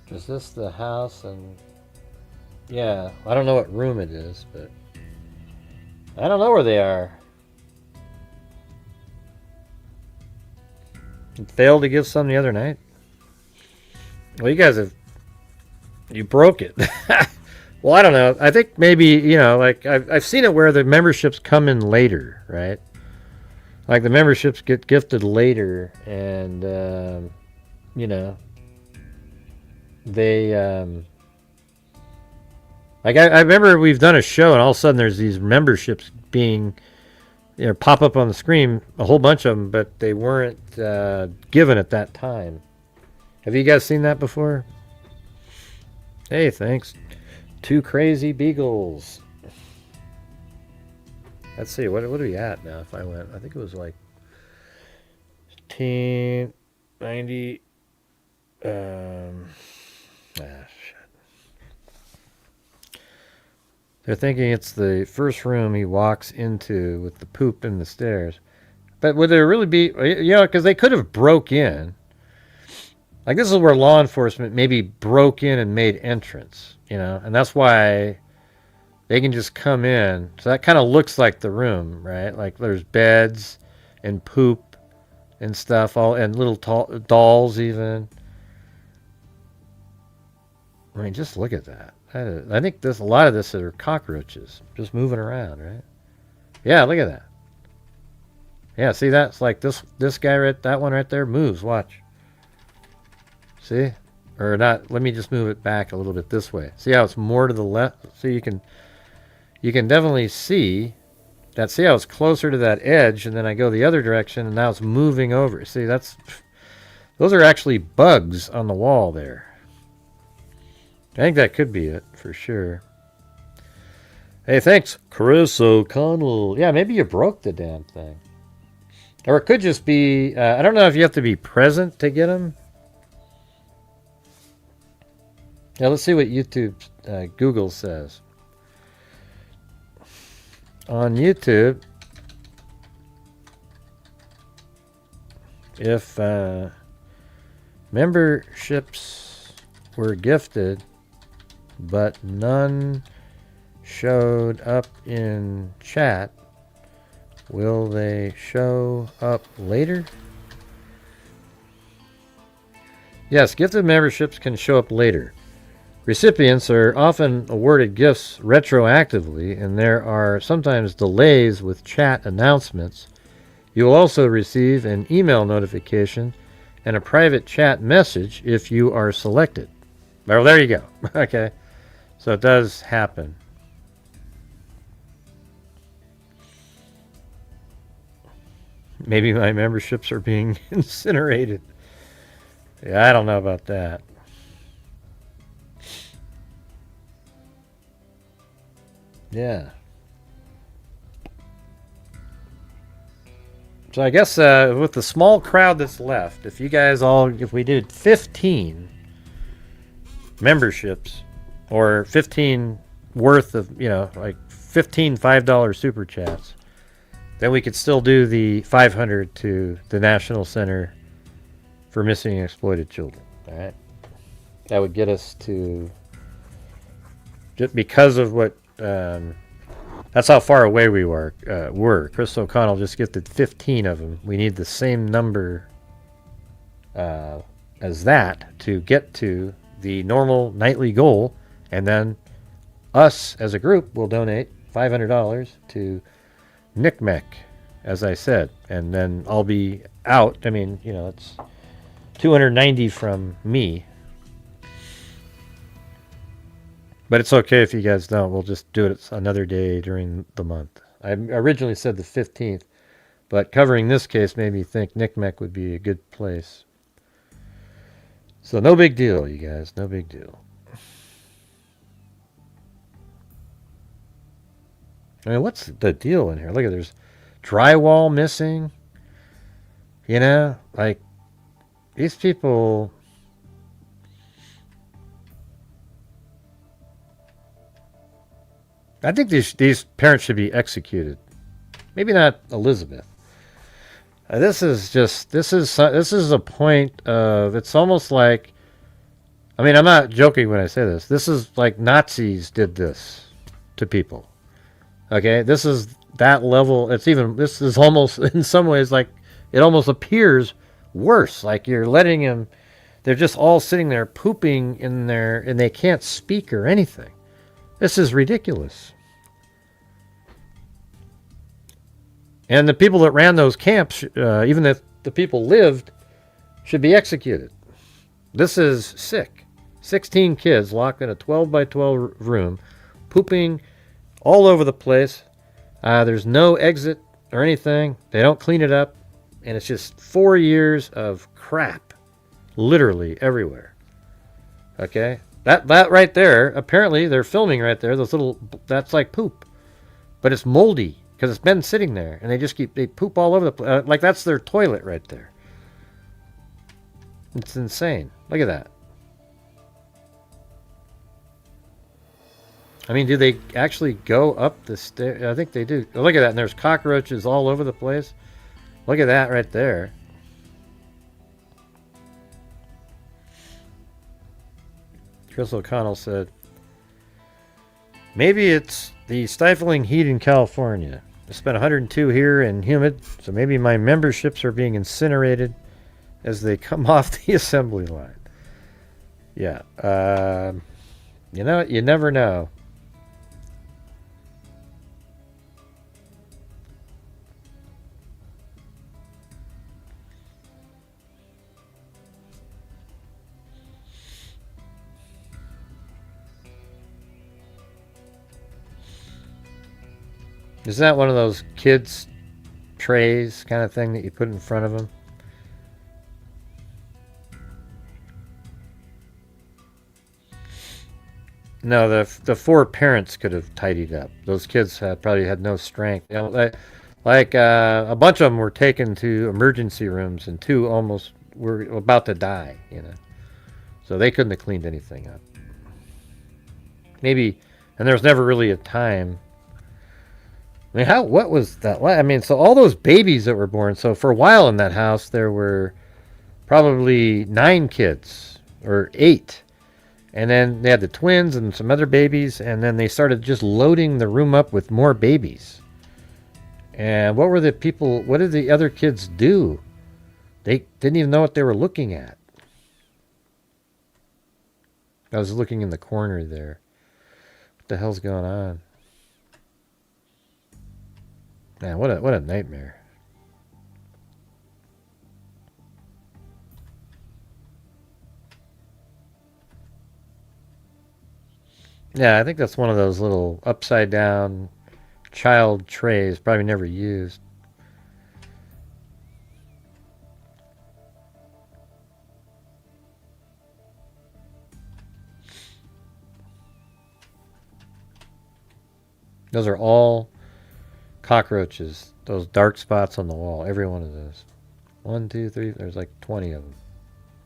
Is this the house? And yeah, I don't know what room it is, but I don't know where they are. It failed to give some the other night. Well, you guys you broke it. Well, I don't know. I think maybe, you know, like I've seen it where the memberships come in later, right? Like the memberships get gifted later, and they like I remember we've done a show, and all of a sudden there's these memberships being pop up on the screen, a whole bunch of them, but they weren't given at that time. Have you guys seen that before? Hey, thanks. 2 crazy beagles. Let's see, what are we at now? If I went, I think it was like 1890. Shit. They're thinking it's the first room he walks into with the poop in the stairs. But would there really be, because they could have broke in. Like, this is where law enforcement maybe broke in and made entrance, and that's why they can just come in. So that kind of looks like the room, right? Like there's beds and poop and stuff, and little dolls even. I mean, just look at that. I think a lot of this are cockroaches just moving around, right? Yeah, look at that. Yeah, see, that's like this guy that one right there moves. Watch. See? Or not, let me just move it back a little bit this way. See how it's more to the left? So you can definitely see that. See how it's closer to that edge, and then I go the other direction, and now it's moving over. See, those are actually bugs on the wall there. I think that could be it, for sure. Hey, thanks, Chris O'Connell. Yeah, maybe you broke the damn thing. Or it could just be, I don't know if you have to be present to get them. Yeah, let's see what YouTube, Google says. On YouTube, if memberships were gifted, but none showed up in chat, will they show up later? Yes, gifted memberships can show up later. Recipients are often awarded gifts retroactively, and there are sometimes delays with chat announcements. You will also receive an email notification and a private chat message if you are selected. Well, there you go. Okay. So it does happen. Maybe my memberships are being incinerated. Yeah, I don't know about that. Yeah. So I guess with the small crowd that's left, if we did 15 memberships, or 15 worth of, like 15 $5 super chats, then we could still do the 500 to the National Center for Missing and Exploited Children. All right. That would get us to, just because of what, that's how far away we were. Chris O'Connell just gifted 15 of them. We need the same number as that to get to the normal nightly goal, and then us as a group will donate $500 to NCMEC, as I said, and then I'll be out. I mean, it's 290 from me. But it's okay if you guys don't. We'll just do it another day during the month. I originally said the 15th, but covering this case made me think NCMEC would be a good place. So no big deal, you guys. No big deal. I mean, what's the deal in here? Look at, there's drywall missing. Like, these people... I think these parents should be executed. Maybe not Elizabeth. This is a point of, it's almost like, I mean, I'm not joking when I say this. This is like Nazis did this to people. Okay, this is that level. This is almost, in some ways, like, it almost appears worse. Like you're letting them, they're just all sitting there pooping in there, and they can't speak or anything. This is ridiculous. And the people that ran those camps, even if the people lived, should be executed. This is sick. 16 kids locked in a 12 by 12 room, pooping all over the place. There's no exit or anything. They don't clean it up. And it's just 4 years of crap. Literally everywhere. Okay? That right there, apparently they're filming right there. That's like poop. But it's moldy because it's been sitting there. And they poop all over the place. Like that's their toilet right there. It's insane. Look at that. I mean, do they actually go up the stairs? I think they do. Oh, look at that. And there's cockroaches all over the place. Look at that right there. Chris O'Connell said, maybe it's the stifling heat in California. It's been 102 here and humid, so maybe my memberships are being incinerated as they come off the assembly line. Yeah. You know, you never know. Is that one of those kids' trays kind of thing that you put in front of them? No, the four parents could have tidied up. Those kids probably had no strength. You know, a bunch of them were taken to emergency rooms, and 2 almost were about to die. You know, so they couldn't have cleaned anything up. Maybe, and there was never really a time. I mean, what was that like? I mean, so all those babies that were born. So for a while in that house, there were probably 9 kids or 8. And then they had the twins and some other babies. And then they started just loading the room up with more babies. And what did the other kids do? They didn't even know what they were looking at. I was looking in the corner there. What the hell's going on? Man, what a nightmare. Yeah, I think that's one of those little upside down child trays, probably never used. Those are all cockroaches, those dark spots on the wall, every one of those. 1, 2, 3, there's like 20 of them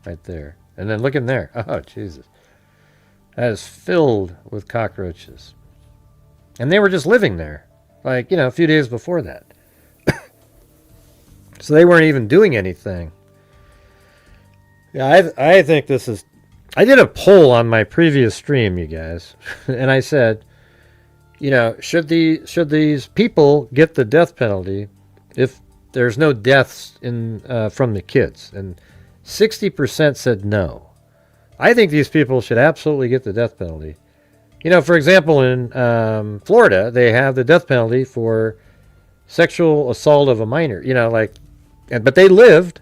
right there. And then look in there. Oh, Jesus. That is filled with cockroaches. And they were just living there, like, a few days before that. So they weren't even doing anything. Yeah, I think this is... I did a poll on my previous stream, you guys, and I said, should these people get the death penalty if there's no deaths from the kids? And 60% said no. I think these people should absolutely get the death penalty. For example, in Florida, they have the death penalty for sexual assault of a minor. But they lived,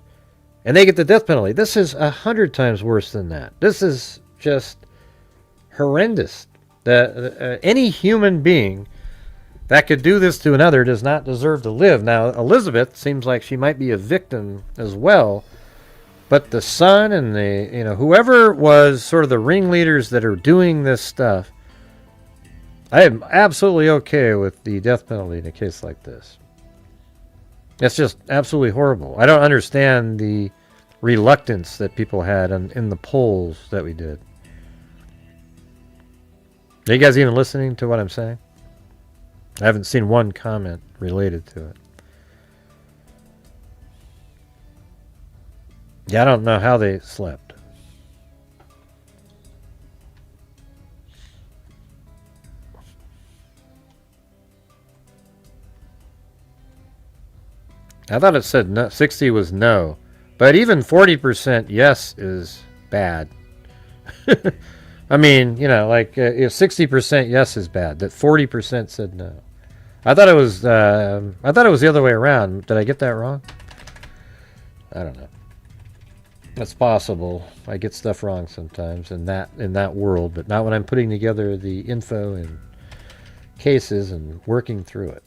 and they get the death penalty. This is 100 times worse than that. This is just horrendous. That any human being that could do this to another does not deserve to live. Now, Elizabeth seems like she might be a victim as well, but the son and whoever was sort of the ringleaders that are doing this stuff, I am absolutely okay with the death penalty in a case like this. It's just absolutely horrible. I don't understand the reluctance that people had in the polls that we did. Are you guys even listening to what I'm saying? I haven't seen one comment related to it. Yeah, I don't know how they slept. I thought it said no, 60 was no. But even 40% yes is bad. I mean, if 60% yes is bad, that 40% said no. I thought it was the other way around. Did I get that wrong? I don't know. That's possible. I get stuff wrong sometimes in that world, but not when I'm putting together the info and cases and working through it.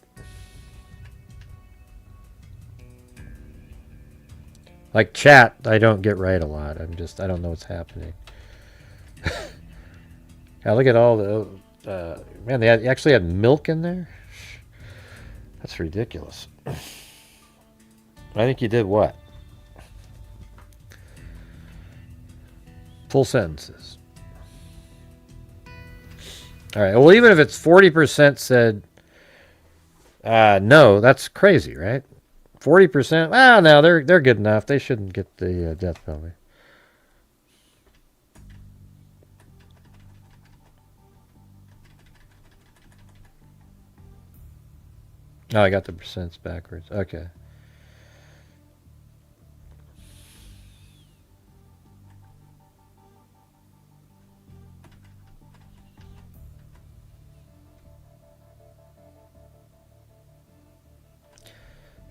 Like chat, I don't get right a lot. I don't know what's happening. Yeah, look at all the man. They actually had milk in there. That's ridiculous. I think you did what? Full sentences. All right. Well, even if it's 40% said no, that's crazy, right? 40%. Ah, no, they're good enough. They shouldn't get the death penalty. Oh, I got the percents backwards. Okay.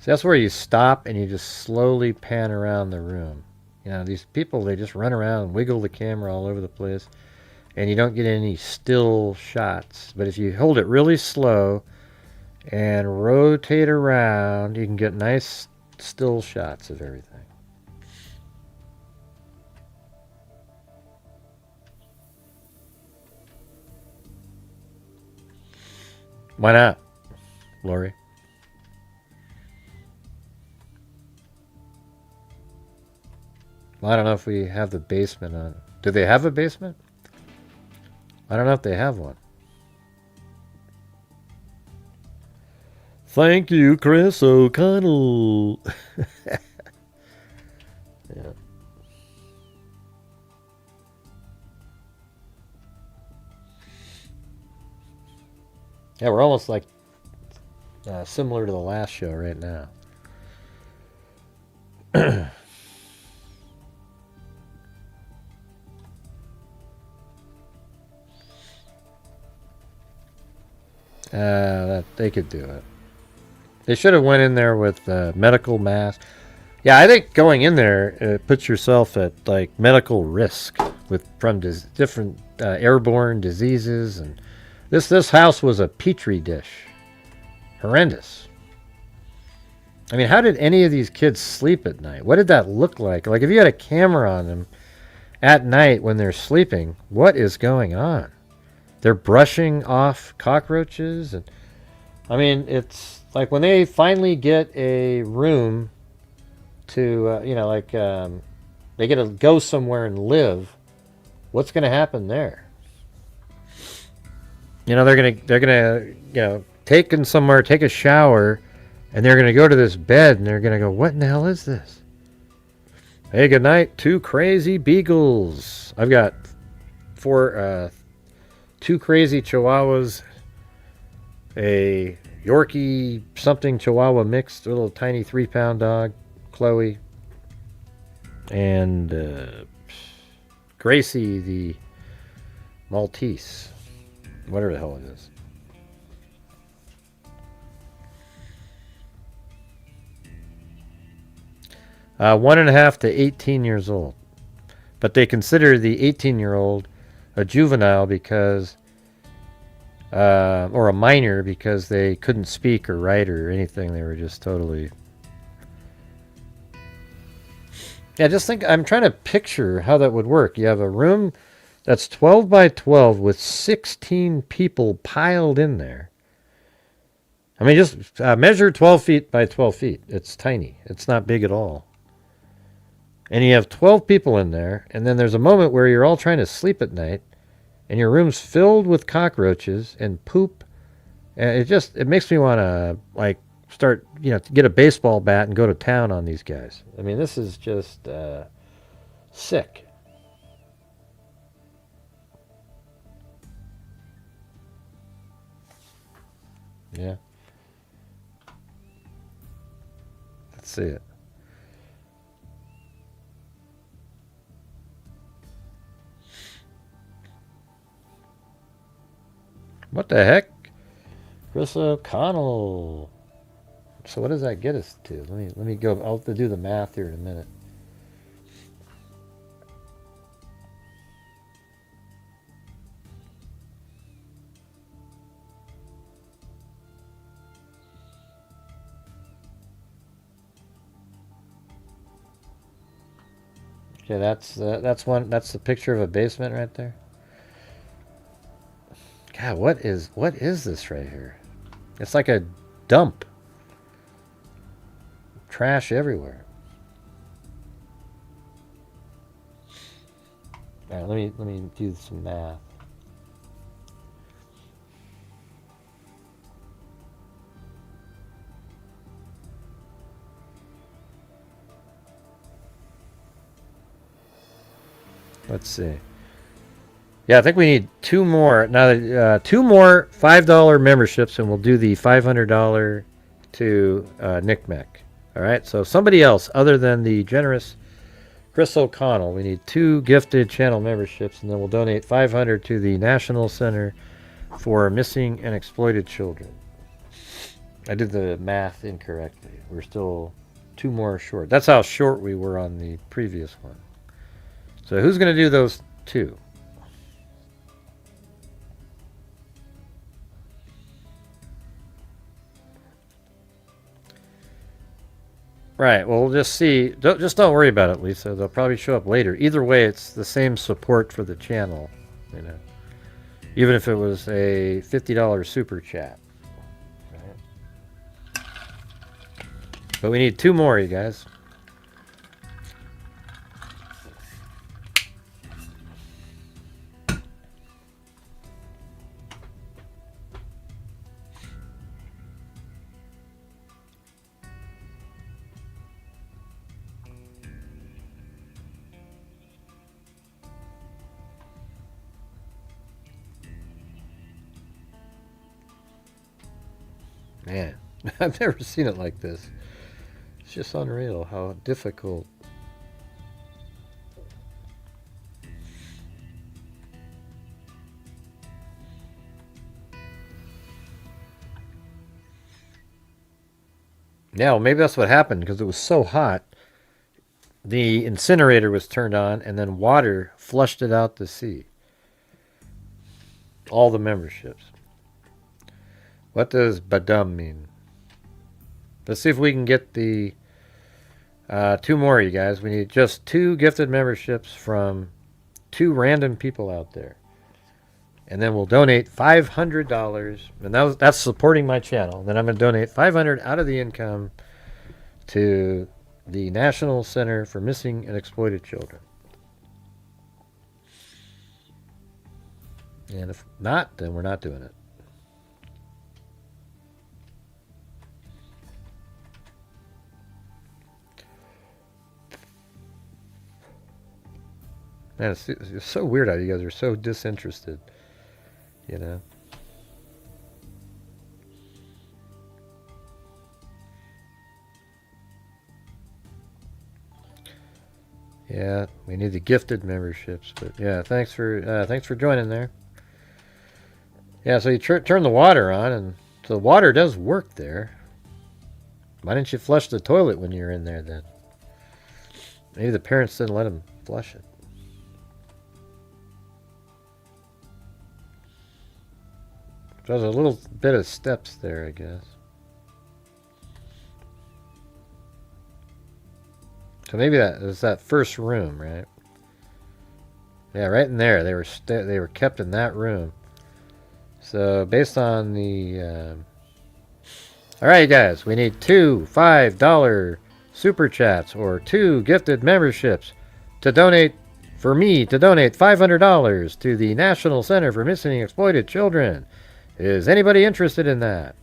So that's where you stop and you just slowly pan around the room. You know, these people, they just run around and wiggle the camera all over the place, and you don't get any still shots. But if you hold it really slow and rotate around, you can get nice still shots of everything. Why not, Lori? Well, I don't know if we have the basement on. Do they have a basement? I don't know if they have one. Thank you, Chris O'Connell. Yeah. Yeah, we're almost like similar to the last show right now. That they could do it. They should have went in there with medical mask. Yeah, I think going in there puts yourself at like medical risk from different airborne diseases, and this house was a petri dish. Horrendous. I mean, how did any of these kids sleep at night? What did that look like? Like, if you had a camera on them at night when they're sleeping, what is going on? They're brushing off cockroaches, and I mean, it's like when they finally get a room to, they get to go somewhere and live. What's going to happen there? You know, they're gonna take in somewhere, take a shower, and they're gonna go to this bed, and they're gonna go, "What in the hell is this?" Hey, good night, two crazy beagles. I've got two crazy Chihuahuas, a Yorkie something Chihuahua mixed, a little tiny 3-pound dog, Chloe, and Gracie the Maltese, whatever the hell it is. 1.5 to 18 years old, but they consider the 18-year-old a juvenile because, or a minor because they couldn't speak or write or anything. They were just totally. Yeah, just think. I'm trying to picture how that would work. You have a room that's 12 by 12 with 16 people piled in there. I mean, just measure 12 feet by 12 feet. It's tiny. It's not big at all. And you have 12 people in there, and then there's a moment where you're all trying to sleep at night, and your room's filled with cockroaches and poop, and it makes me want to start, get a baseball bat and go to town on these guys. I mean, this is just sick. Yeah. Let's see it. What the heck? Chris O'Connell. So what does that get us to? Let me go. I'll have to do the math here in a minute. Okay, that's one. That's the picture of a basement right there. God, what is this right here? It's like a dump. Trash everywhere. All right, let me do some math. Let's see. Yeah, I think we need two more. Now, two more $5 memberships, and we'll do the $500 to NCMEC. All right. So somebody else other than the generous Chris O'Connell. We need two gifted channel memberships, and then we'll donate $500 to the National Center for Missing and Exploited Children. I did the math incorrectly. We're still two more short. That's how short we were on the previous one. So who's going to do those two? Right. Well, we'll just see. Just don't worry about it, Lisa. They'll probably show up later. Either way, it's the same support for the channel. You know, even if it was a $50 super chat. Right. But we need two more, you guys. Man, I've never seen it like this. It's just unreal how difficult. Yeah, well, maybe that's what happened because it was so hot. The incinerator was turned on and then water flushed it out to sea. All the memberships. What does badum mean? Let's see if we can get the two more, you guys. We need just two gifted memberships from two random people out there. And then we'll donate $500. And that's supporting my channel. Then I'm going to donate $500 out of the income to the National Center for Missing and Exploited Children. And if not, then we're not doing it. Man, it's so weird how you guys are so disinterested, you know? Yeah, we need the gifted memberships, but yeah, thanks for joining there. Yeah, so you turn the water on, and so the water does work there. Why didn't you flush the toilet when you were in there then? Maybe the parents didn't let them flush it. There's a little bit of steps there, I guess. So maybe that was that first room, right? Yeah, right in there. They were kept in that room. So based on the, all right, you guys, we need two $5 super chats or two gifted memberships to donate for me to donate $500 to the National Center for Missing and Exploited Children. Is anybody interested in that?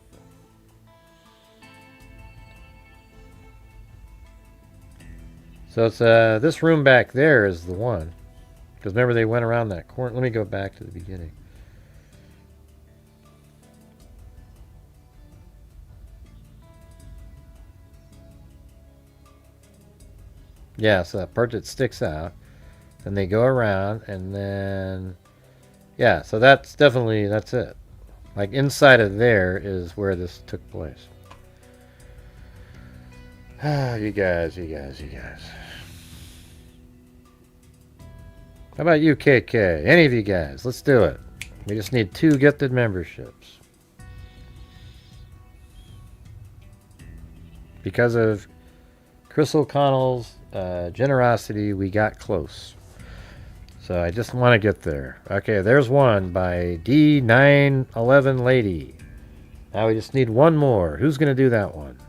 So it's this room back there is the one. Because remember they went around that corner. Let me go back to the beginning. Yeah, so that part that sticks out. Then they go around and then... Yeah, so that's it. Like inside of there is where this took place. Ah, you guys. How about you, KK? Any of you guys? Let's do it. We just need 2 gifted memberships. Because of Chris O'Connell's generosity, we got close. So I just want to get there. Okay, there's one by D911 Lady. Now we just need one more. Who's going to do that one?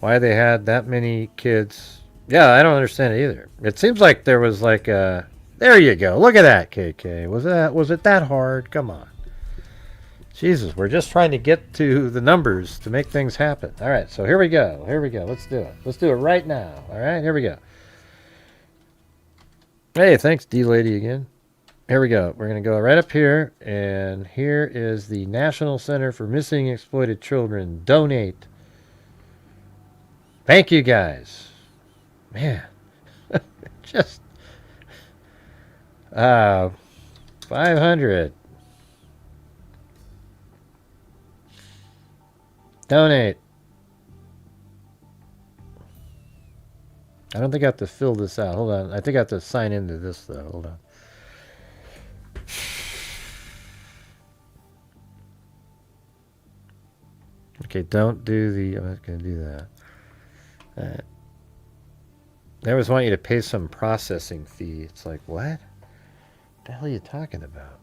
Why they had that many kids? Yeah, I don't understand it either. It seems like there was like a... There you go. Look at that, KK. Was it that hard? Come on. Jesus, we're just trying to get to the numbers to make things happen. All right, so here we go. Let's do it. Let's do it right now. All right, here we go. Hey, thanks, D-Lady again. Here we go. We're going to go right up here, and here is the National Center for Missing and Exploited Children. Donate. Thank you, guys. Man, just 500. Donate. I don't think I have to fill this out. Hold on. I think I have to sign into this, though. Hold on. Okay, don't do the... I'm not going to do that. They always want you to pay some processing fee. It's like, what? What the hell are you talking about?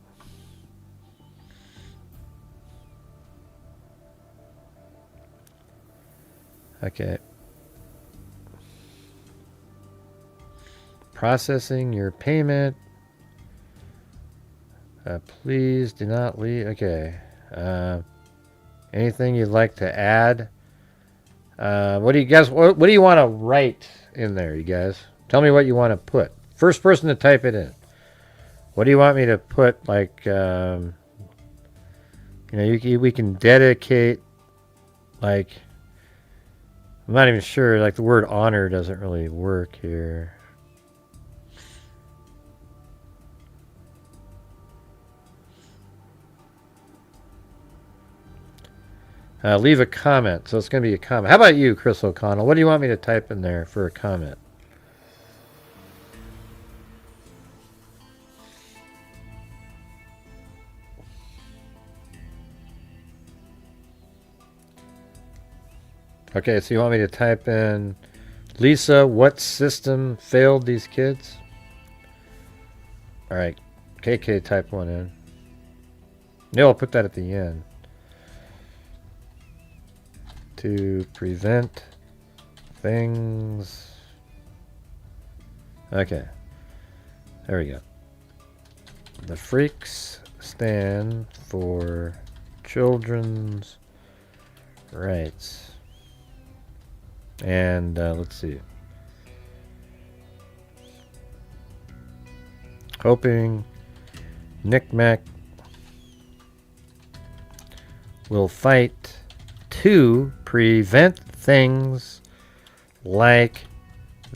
Okay. Processing your payment. Please do not leave. Okay. Anything you'd like to add? What do you guys? What do you want to write in there, you guys? Tell me what you want to put. First person to type it in. What do you want me to put? Like, we can dedicate. Like, I'm not even sure. Like the word honor doesn't really work here. Leave a comment. So it's going to be a comment. How about you, Chris O'Connell? What do you want me to type in there for a comment? Okay, so you want me to type in, Lisa, what system failed these kids? All right, KK, type one in. No, I'll put that at the end. To prevent things. Okay, there we go. The freaks stand for children's rights. And let's see. Hoping Knick-Knack will fight to prevent things like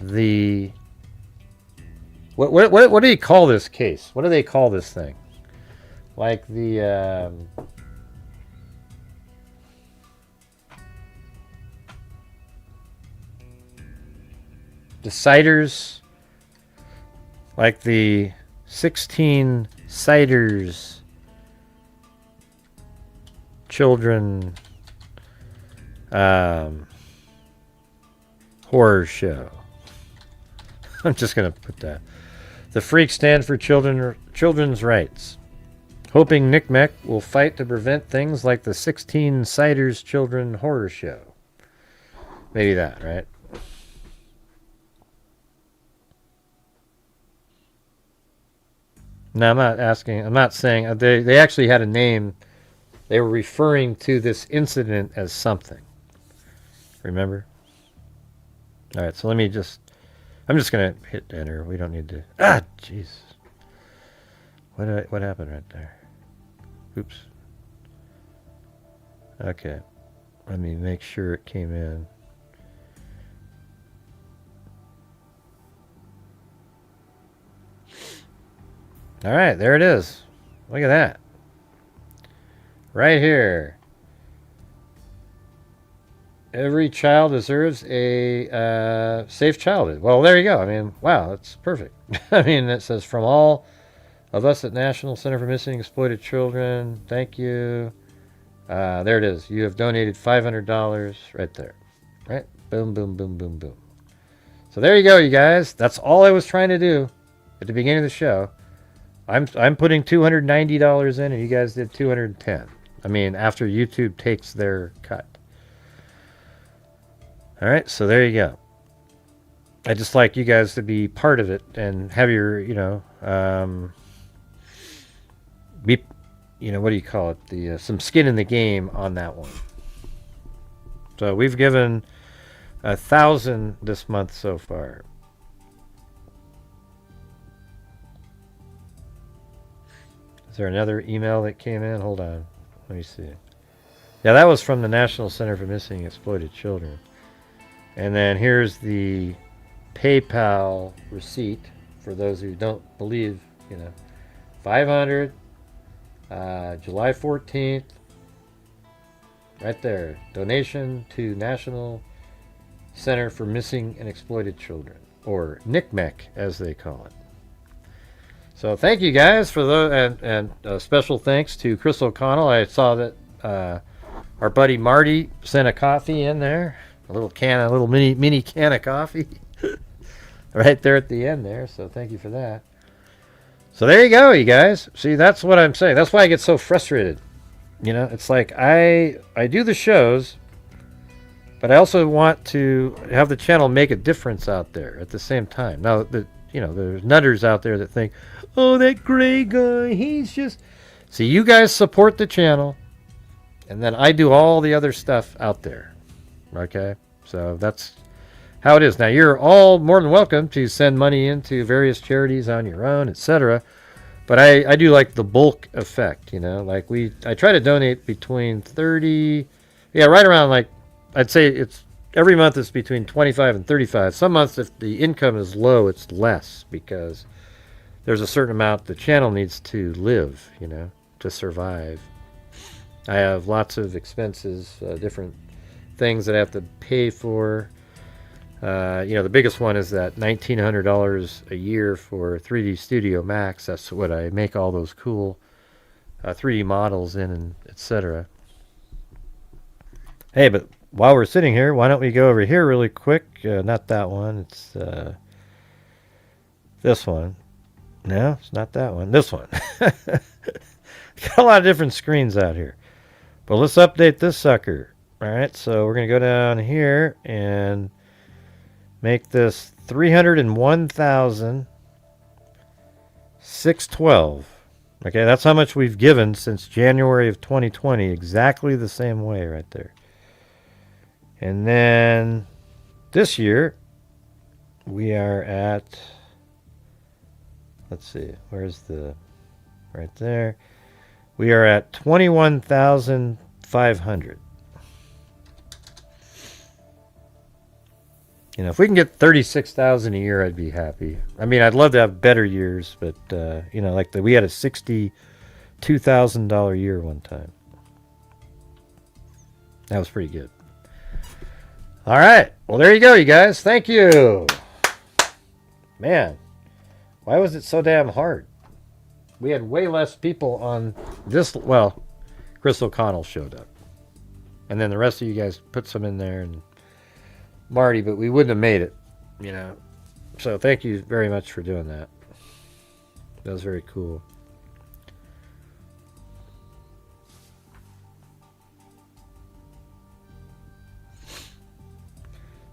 the... What do you call this case? What do they call this thing? Like the... ciders, like the 16 ciders children horror show. I'm just going to put that. The freaks stand for children's rights. Hoping Knick-Knack will fight to prevent things like the 16 ciders children horror show. Maybe that, right? No, I'm not asking. I'm not saying. They actually had a name. They were referring to this incident as something. Remember? All right, so let me just... I'm just going to hit enter. We don't need to... Ah, jeez. What happened right there? Oops. Okay. Let me make sure it came in. All right, there it is. Look at that. Right here. Every child deserves a safe childhood. Well, there you go. I mean, wow, that's perfect. I mean, it says from all of us at National Center for Missing and Exploited Children, thank you. There it is. You have donated $500 right there. Right? Boom, boom, boom, boom, boom. So there you go, you guys. That's all I was trying to do at the beginning of the show. I'm putting $290 in, and you guys did $210. I mean, after YouTube takes their cut. All right, so there you go. I just like you guys to be part of it and have your, be, what do you call it? The some skin in the game on that one. So we've given 1,000 this month so far. Is there another email that came in? Hold on. Let me see. Yeah, that was from the National Center for Missing and Exploited Children. And then here's the PayPal receipt for those who don't believe, 500, July 14th, right there. Donation to National Center for Missing and Exploited Children, or NCMEC as they call it. So thank you guys for those, and special thanks to Chris O'Connell. I saw that our buddy Marty sent a coffee in there. A little mini can of coffee right there at the end there. So thank you for that. So there you go, you guys. See, that's what I'm saying. That's why I get so frustrated. It's like I do the shows, but I also want to have the channel make a difference out there at the same time. Now, there's nutters out there that think, oh, that gray guy, he's just... See, you guys support the channel, and then I do all the other stuff out there. Okay, so that's how it is. Now, you're all more than welcome to send money into various charities on your own, etc. But I do like the bulk effect, like I try to donate between 30, right around, like, I'd say it's every month it's between 25 and 35. Some months, if the income is low, it's less because there's a certain amount the channel needs to live, to survive. I have lots of expenses, different things that I have to pay for. The biggest one is that $1,900 a year for 3D Studio Max. That's what I make all those cool 3D models in, and etc. Hey, but while we're sitting here, why don't we go over here really quick? Not that one. It's this one. No, it's not that one. This one. Got a lot of different screens out here. But let's update this sucker. All right, so we're going to go down here and make this 301,612. Okay, that's how much we've given since January of 2020. Exactly the same way right there. And then this year, we are at, let's see, where's the, right there. We are at 21,500. If we can get 36,000 a year, I'd be happy. I mean, I'd love to have better years, but we had a $62,000 year one time. That was pretty good. All right. Well, there you go, you guys. Thank you. Man, why was it so damn hard? We had way less people on this. Well, Chris O'Connell showed up. And then the rest of you guys put some in there, and Marty, but we wouldn't have made it, So thank you very much for doing that. That was very cool.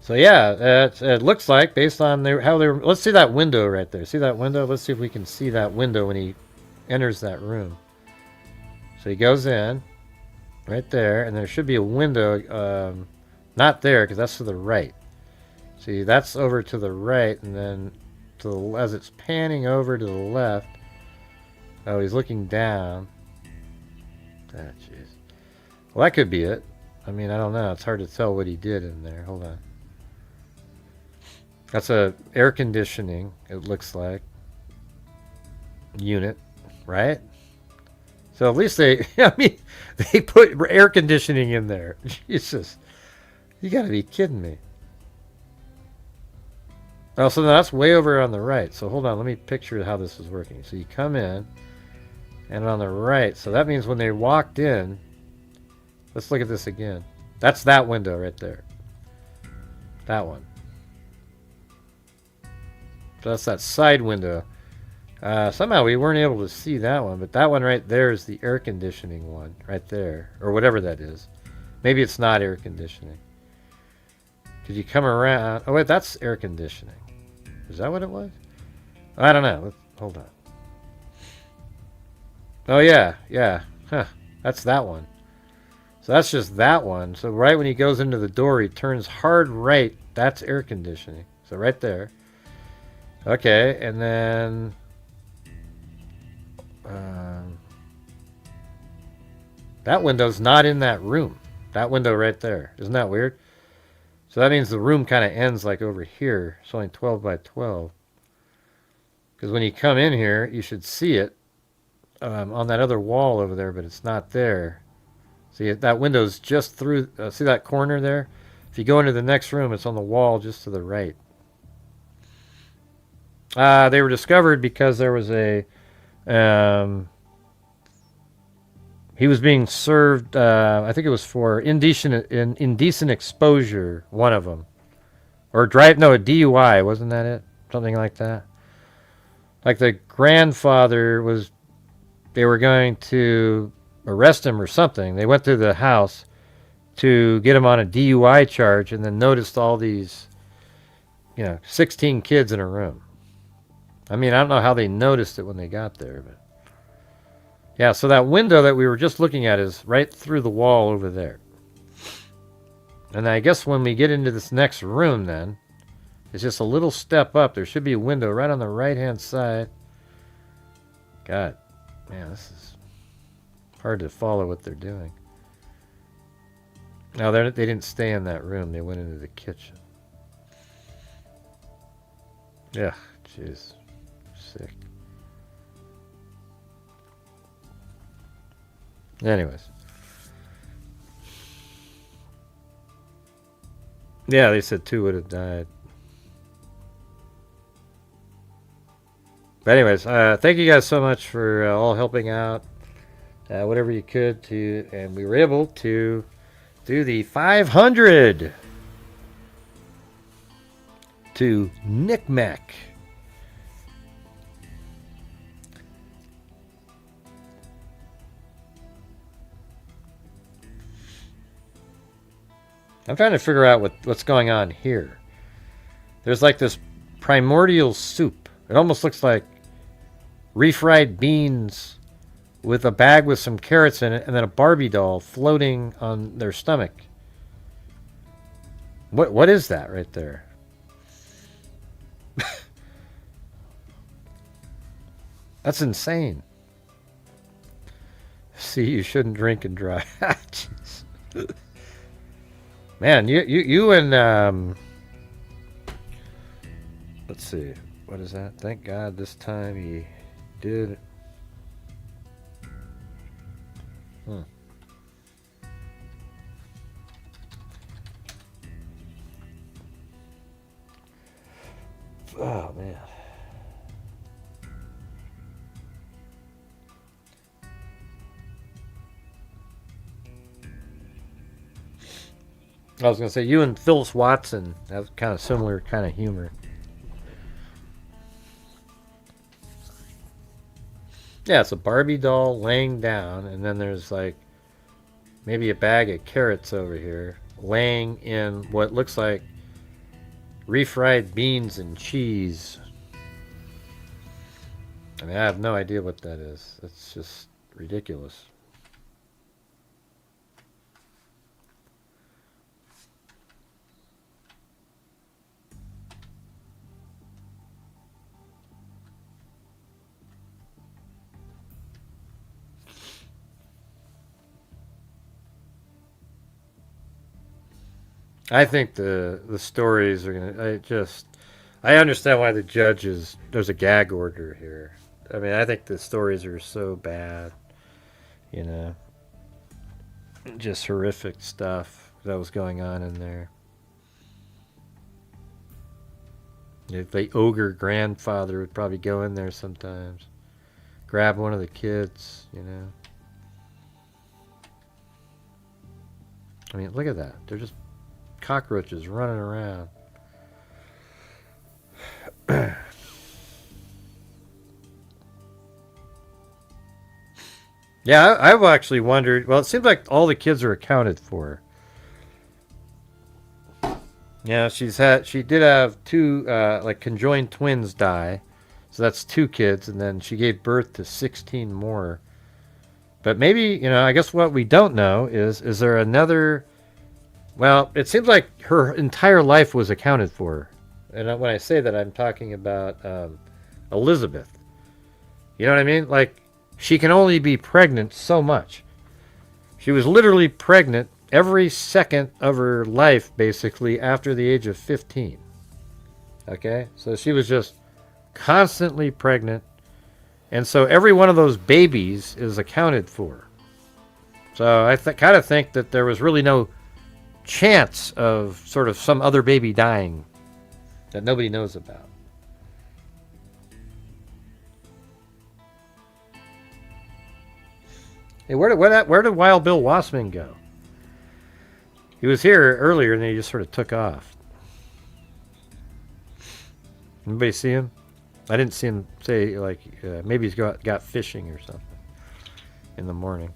So yeah, it looks like based on how they were. Let's see that window right there. See that window? Let's see if we can see that window when he enters that room. So he goes in, right there, and there should be a window. Not there, because that's to the right. See, that's over to the right, and then as it's panning over to the left. Oh, he's looking down. Ah, jeez. Well, that could be it. I mean, I don't know. It's hard to tell what he did in there. Hold on. That's a air conditioning, it looks like. unit, right? So at least they, I mean, they put air conditioning in there. Jesus, you got to be kidding me. Oh, so that's way over on the right. So hold on, let me picture how this is working. So you come in, and on the right, so that means when they walked in, let's look at this again. That's that window right there. That one. So that's that side window. Somehow we weren't able to see that one, but that one right there is the air conditioning one, right there, or whatever that is. Maybe it's not air conditioning. Did you come around? Oh wait, that's air conditioning. Is that what it was? I don't know. Hold on. Oh yeah, yeah. Huh. That's that one. So that's just that one. So right when he goes into the door, he turns hard right. That's air conditioning. So right there. Okay, and then that window's not in that room. That window right there. Isn't that weird? So that means the room kind of ends like over here. It's only 12 by 12. Because when you come in here, you should see it on that other wall over there, but it's not there. See, that window's just through. See that corner there? If you go into the next room, it's on the wall just to the right. They were discovered because there was a... he was being served, I think it was for indecent exposure, one of them. Or a DUI, wasn't that it? Something like that. Like the grandfather was... They were going to arrest him or something. They went through the house to get him on a DUI charge and then noticed all these, 16 kids in a room. I mean, I don't know how they noticed it when they got there, but yeah, so that window that we were just looking at is right through the wall over there. And I guess when we get into this next room then, it's just a little step up. There should be a window right on the right-hand side. God, man, this is hard to follow what they're doing. No, they didn't stay in that room. They went into the kitchen. Yeah, jeez. Sick. Anyways. Yeah, they said 2 would have died. But anyways, thank you guys so much for all helping out. Whatever you could to, and we were able to do the 500 to Knickknack. I'm trying to figure out what's going on here. There's like this primordial soup. It almost looks like refried beans with a bag with some carrots in it and then a Barbie doll floating on their stomach. What is that right there? That's insane. See, you shouldn't drink and drive. Jeez. Man, you and let's see, what is that? Thank God this time he did. Oh man. I was going to say, you and Phyllis Watson have kind of similar kind of humor. Yeah, it's a Barbie doll laying down, and then there's like maybe a bag of carrots over here laying in what looks like refried beans and cheese. I mean, I have no idea what that is. It's just ridiculous. I think the stories are gonna. I understand why the judge is. There's a gag order here. I mean, I think the stories are so bad, you know, just horrific stuff that was going on in there. The ogre grandfather would probably go in there sometimes, grab one of the kids, you know. I mean, look at that. They're just cockroaches running around. Yeah, I've actually wondered. Well, it seems like all the kids are accounted for. Yeah, she did have two like conjoined twins die, so that's two kids, and then she gave birth to 16 more. But maybe, you know, I guess what we don't know is there another? Well, it seems like her entire life was accounted for, and when I say that, I'm talking about Elizabeth. You know what I mean? Like, she can only be pregnant so much. She was literally pregnant every second of her life, basically, after the age of 15. Okay? So she was just constantly pregnant. And so every one of those babies is accounted for. So I kind of think that there was really no chance of sort of some other baby dying that nobody knows about. Hey, where did Wild Bill Wassman go? He was here earlier and then he just sort of took off. Anybody see him? I didn't see him say, like, maybe he's got fishing or something in the morning.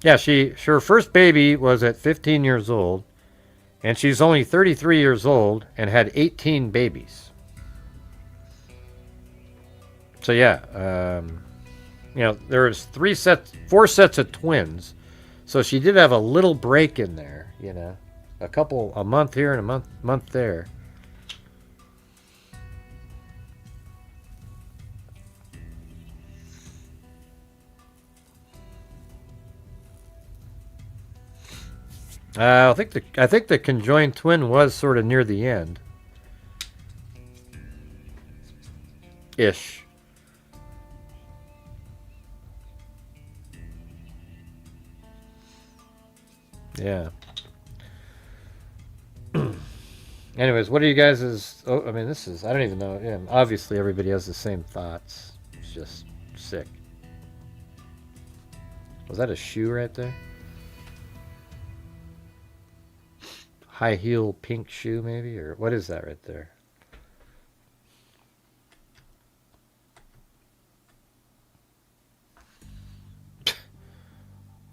Yeah, her first baby was at 15 years old, and she's only 33 years old and had 18 babies. So yeah, you know, there was four sets of twins. So she did have a little break in there, you know, a month here and a month there. I think the conjoined twin was sort of near the end, ish. Yeah. Anyways, what are you guys' I mean, I don't even know. Yeah, obviously everybody has the same thoughts. It's just sick. Was that a shoe right there? High heel pink shoe maybe? Or what is that right there?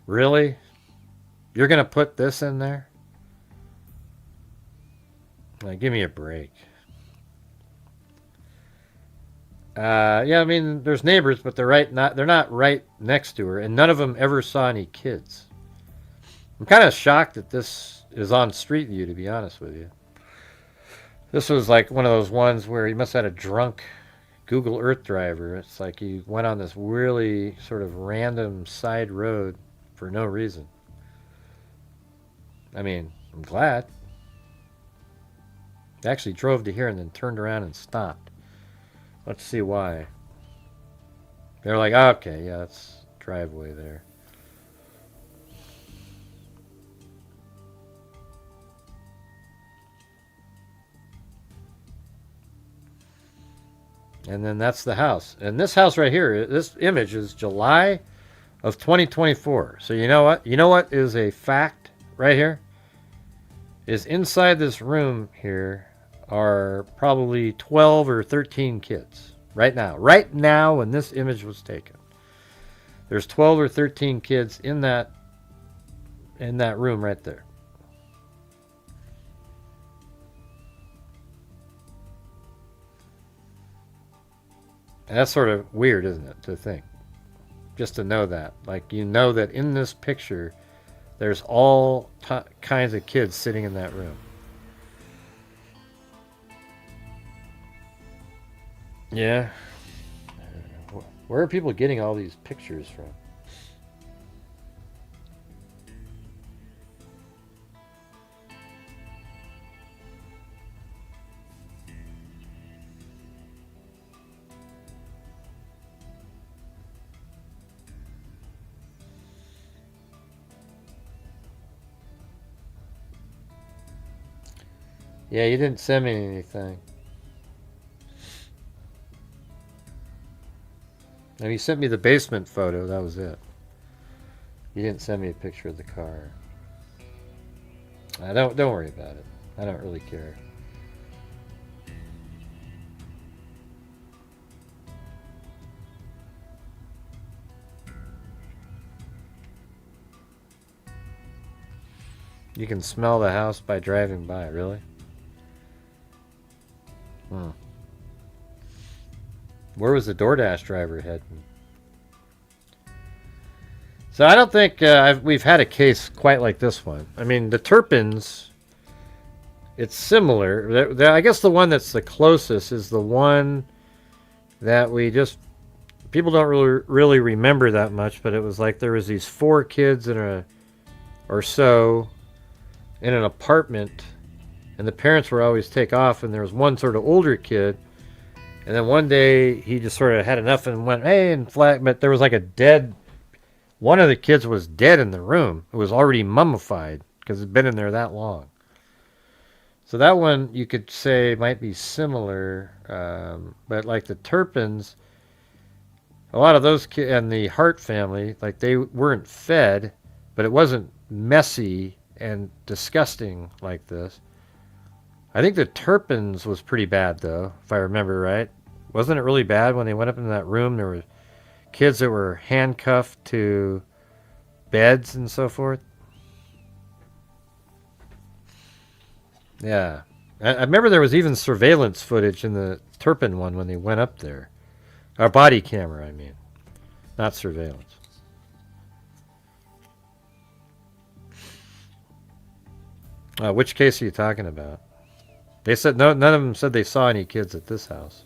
Really? You're going to put this in there? Like, give me a break. Yeah, I mean, there's neighbors, but they're not right next to her, and none of them ever saw any kids. I'm kind of shocked that this is on Street View, to be honest with you. This was like one of those ones where he must have had a drunk Google Earth driver. It's like he went on this really sort of random side road for no reason. I mean, I'm glad. They actually drove to here and then turned around and stopped. Let's see why. They're like, oh, okay, yeah, that's driveway there. And then that's the house. And this house right here, this image is July of 2024. So you know what? You know what is a fact right here? Is inside this room here are probably 12 or 13 kids. Right now. Right now when this image was taken. There's 12 or 13 kids in that room right there. And that's sort of weird, isn't it, to think? Just to know that. Like, you know that in this picture, there's all kinds of kids sitting in that room. Yeah. Where are people getting all these pictures from? Yeah, you didn't send me anything. Now you sent me the basement photo. That was it. You didn't send me a picture of the car. Don't worry about it. I don't really care. You can smell the house by driving by, really? Where was the DoorDash driver heading? So I don't think we've had a case quite like this one. I mean, the Turpins, it's similar. I guess the one that's the closest is the one that people don't really remember that much, but it was like there was these 4 kids or so in an apartment, and the parents were always take off, and there was one sort of older kid, and then one day he just sort of had enough and went, hey, and flat, but there was like one of the kids was dead in the room. It was already mummified because it's been in there that long. So that one you could say might be similar, but like the Turpins, a lot of those kids and the Hart family, like they weren't fed, but it wasn't messy and disgusting like this. I think the Turpins was pretty bad though, if I remember right. Wasn't it really bad when they went up in that room? There were kids that were handcuffed to beds and so forth. Yeah. I remember there was even surveillance footage in the Turpin one when they went up there. Our body camera, I mean. Not surveillance. Which case are you talking about? They said none of them said they saw any kids at this house.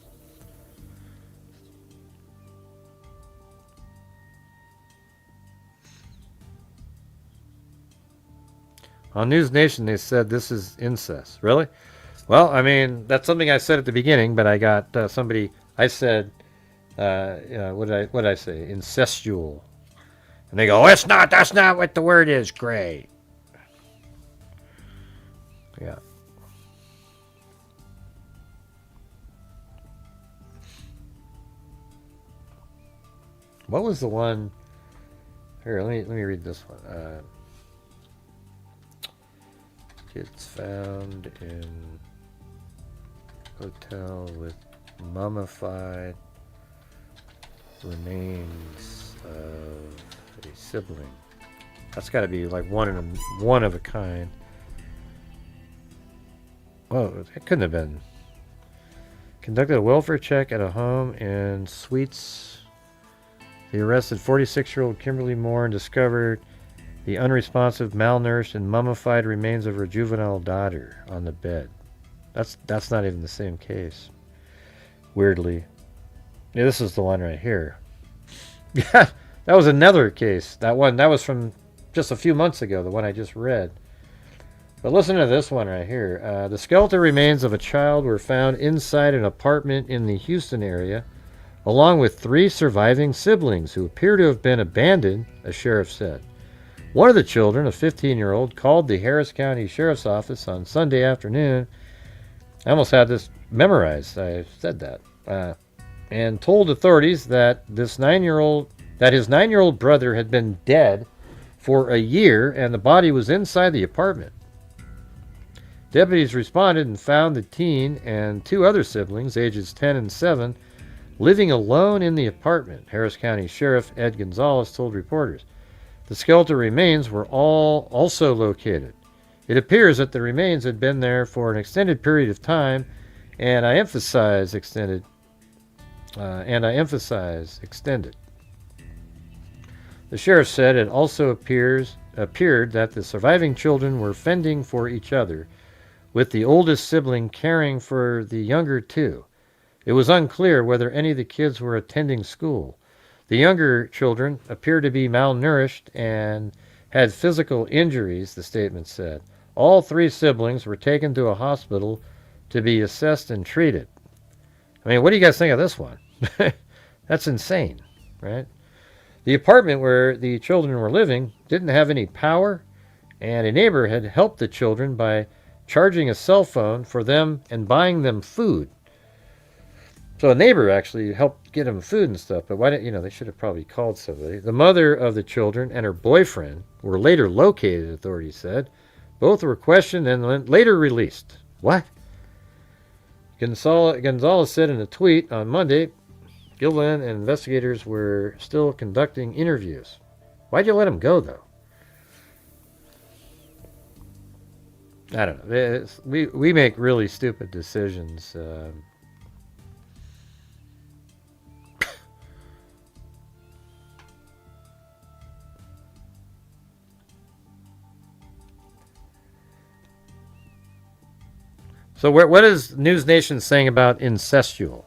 On News Nation, they said this is incest. Really? Well, I mean, that's something I said at the beginning, but I got somebody. I said, what did I say? Incestual, and they go, "It's not. That's not what the word is." Great. Yeah. What was the one? Here, let me read this one. Kids found in hotel with mummified remains of a sibling. That's got to be like one of a kind. Well, it couldn't have been. Conducted a welfare check at a home in Sweets. They arrested 46-year-old Kimberly Moore and discovered the unresponsive, malnourished, and mummified remains of her juvenile daughter on the bed. That's not even the same case. Weirdly. Yeah, this is the one right here. Yeah, that was another case. That was from just a few months ago, the one I just read. But listen to this one right here. The skeletal remains of a child were found inside an apartment in the Houston area, along with 3 surviving siblings who appear to have been abandoned, a sheriff said. One of the children, a 15-year-old, called the Harris County Sheriff's Office on Sunday afternoon. I almost had this memorized. I said that. And told authorities that his 9-year-old brother had been dead for a year and the body was inside the apartment. Deputies responded and found the teen and 2 other siblings, ages 10 and 7, living alone in the apartment, Harris County Sheriff Ed Gonzalez told reporters. The skeletal remains were all also located. It appears that the remains had been there for an extended period of time, and I emphasize extended. The sheriff said it also appeared that the surviving children were fending for each other, with the oldest sibling caring for the younger 2. It was unclear whether any of the kids were attending school. The younger children appeared to be malnourished and had physical injuries, the statement said. All 3 siblings were taken to a hospital to be assessed and treated. I mean, what do you guys think of this one? That's insane, right? The apartment where the children were living didn't have any power, and a neighbor had helped the children by charging a cell phone for them and buying them food. So a neighbor actually helped get them food and stuff, but why didn't, they should have probably called somebody. The mother of the children and her boyfriend were later located, authorities said. Both were questioned and later released. What? Gonzalez said in a tweet on Monday, Gilliland and investigators were still conducting interviews. Why'd you let him go, though? I don't know. We make really stupid decisions. So what is News Nation saying about incestual?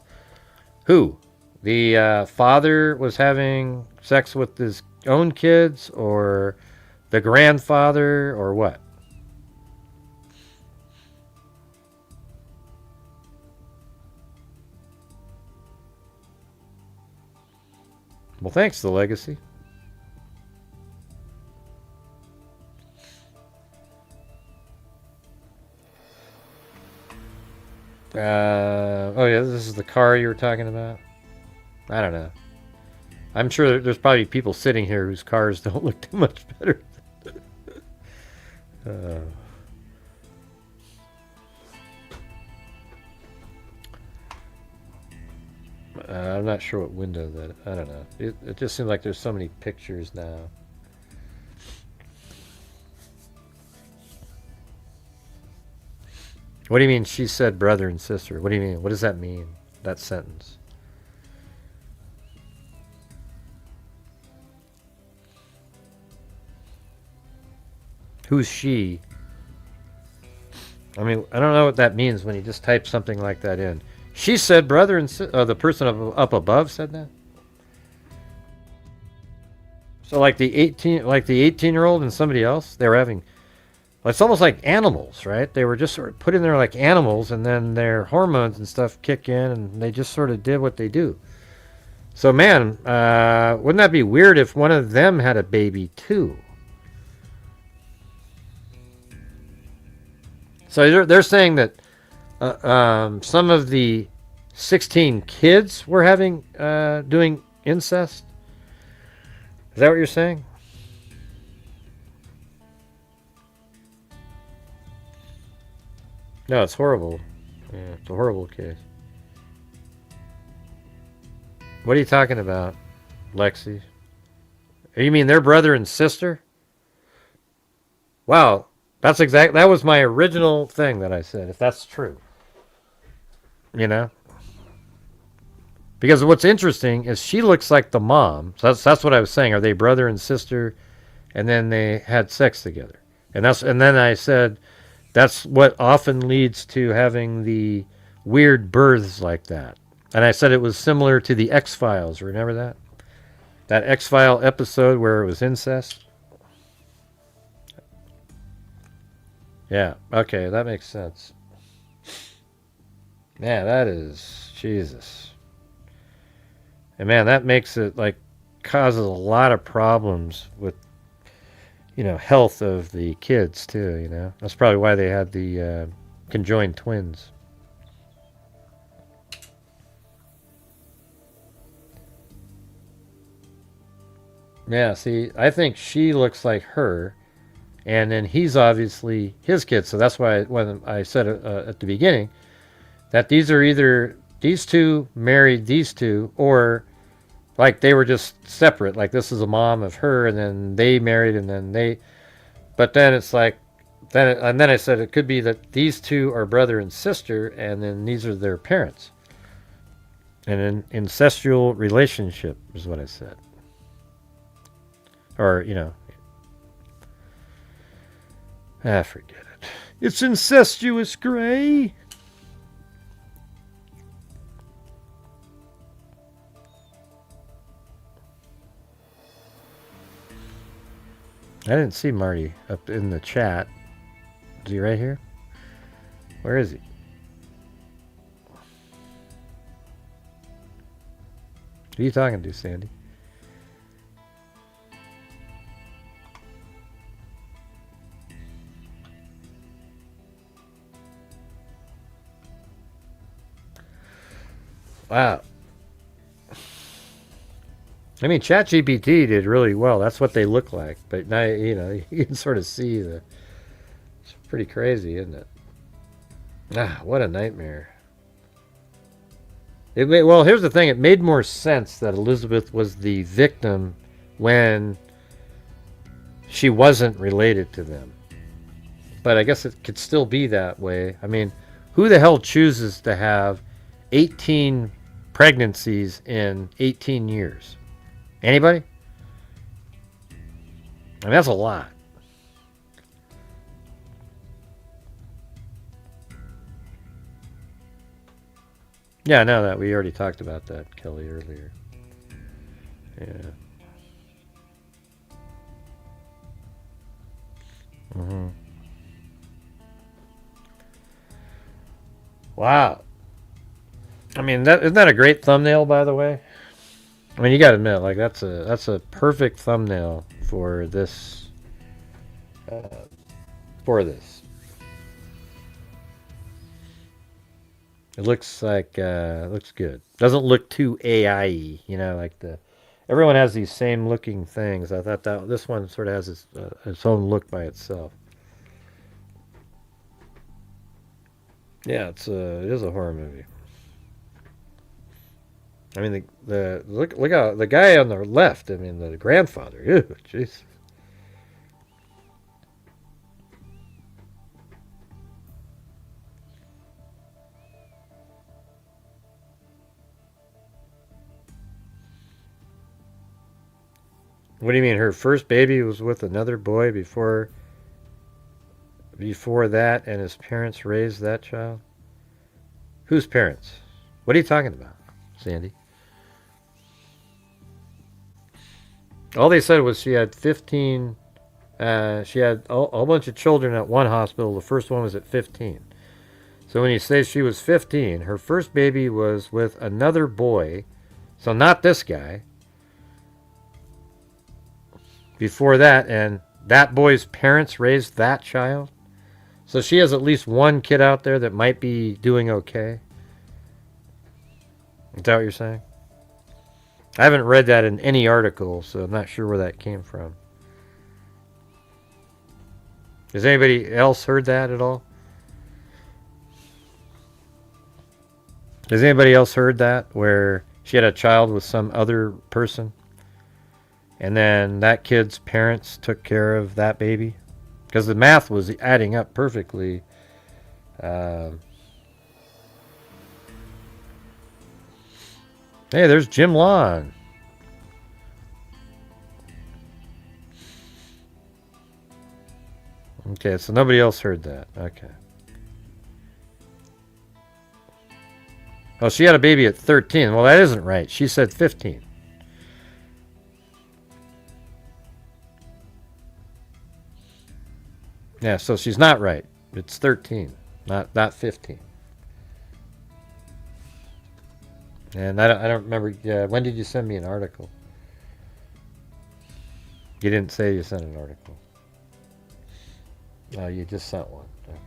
Who? The father was having sex with his own kids, or the grandfather, or what? Well, thanks, The Legacy. Oh yeah, this is the car you were talking about? I don't know. I'm sure there's probably people sitting here whose cars don't look too much better. I'm not sure what window that... I don't know. It just seems like there's so many pictures now. What do you mean she said brother and sister? What do you mean? What does that mean, that sentence? Who's she? I mean, I don't know what that means when you just type something like that in. She said brother and the person up above said that? So like the 18-year-old and somebody else, they were having... It's almost like animals, right? They were just sort of put in there like animals, and then their hormones and stuff kick in, and they just sort of did what they do. So, man, wouldn't that be weird if one of them had a baby, too? So they're saying that some of the 16 kids were doing incest? Is that what you're saying? No, it's horrible. Yeah, it's a horrible case. What are you talking about, Lexi? You mean their brother and sister? Wow, that was my original thing that I said, if that's true. Because what's interesting is she looks like the mom. So that's what I was saying. Are they brother and sister? And then they had sex together. And then I said... That's what often leads to having the weird births like that. And I said it was similar to the X-Files. Remember that? That X-File episode where it was incest? Yeah, okay, that makes sense. Yeah, that is... Jesus. And man, that makes it, causes a lot of problems with health of the kids too, That's probably why they had the conjoined twins. Yeah, see, I think she looks like her, and then he's obviously his kid, so that's why when I said at the beginning that these are either these two married these two, or like they were just separate, like this is a mom of her, and then they married, and then they... But then it's like... And then I said it could be that these two are brother and sister, and then these are their parents. An incestual relationship is what I said. Or, forget it. It's incestuous, Gray! I didn't see Marty up in the chat. Is he right here? Where is he? Who are you talking to, Sandy? Wow. I mean, ChatGPT did really well. That's what they look like. But now, you can sort of see the. It's pretty crazy, isn't it? Ah, what a nightmare. Well, here's the thing. It made more sense that Elizabeth was the victim when she wasn't related to them. But I guess it could still be that way. I mean, who the hell chooses to have 18 pregnancies in 18 years? Anybody? I mean, that's a lot. Yeah, I know that. We already talked about that, Kelly, earlier. Yeah. Mm-hmm. Wow. I mean, isn't that a great thumbnail, by the way? I mean, you got to admit, like that's a perfect thumbnail for this. Uh, for this, it looks like looks good. Doesn't look too AI-y, like the. Everyone has these same looking things. I thought that this one sort of has its own look by itself. Yeah, it is a horror movie. I mean, the look out the guy on the left. I mean, the grandfather. Ew, jeez. What do you mean? Her first baby was with another boy before that, and his parents raised that child. Whose parents? What are you talking about, Sandy? All they said was she had 15. She had a whole bunch of children at one hospital. The first one was at 15. So when you say she was 15, her first baby was with another boy. So not this guy. Before that, and that boy's parents raised that child. So she has at least one kid out there that might be doing okay. Is that what you're saying? I haven't read that in any article, so I'm not sure where that came from. Has anybody else heard that at all? Has anybody else heard that where she had a child with some other person and then that kid's parents took care of that baby? Because the math was adding up perfectly. Hey, there's Jim Lawn. Okay, so nobody else heard that. Okay. Oh, she had a baby at 13. Well, that isn't right. She said 15. Yeah, so she's not right. It's 13, not 15. And I don't remember. When did you send me an article? You didn't say you sent an article. No, you just sent one. Okay.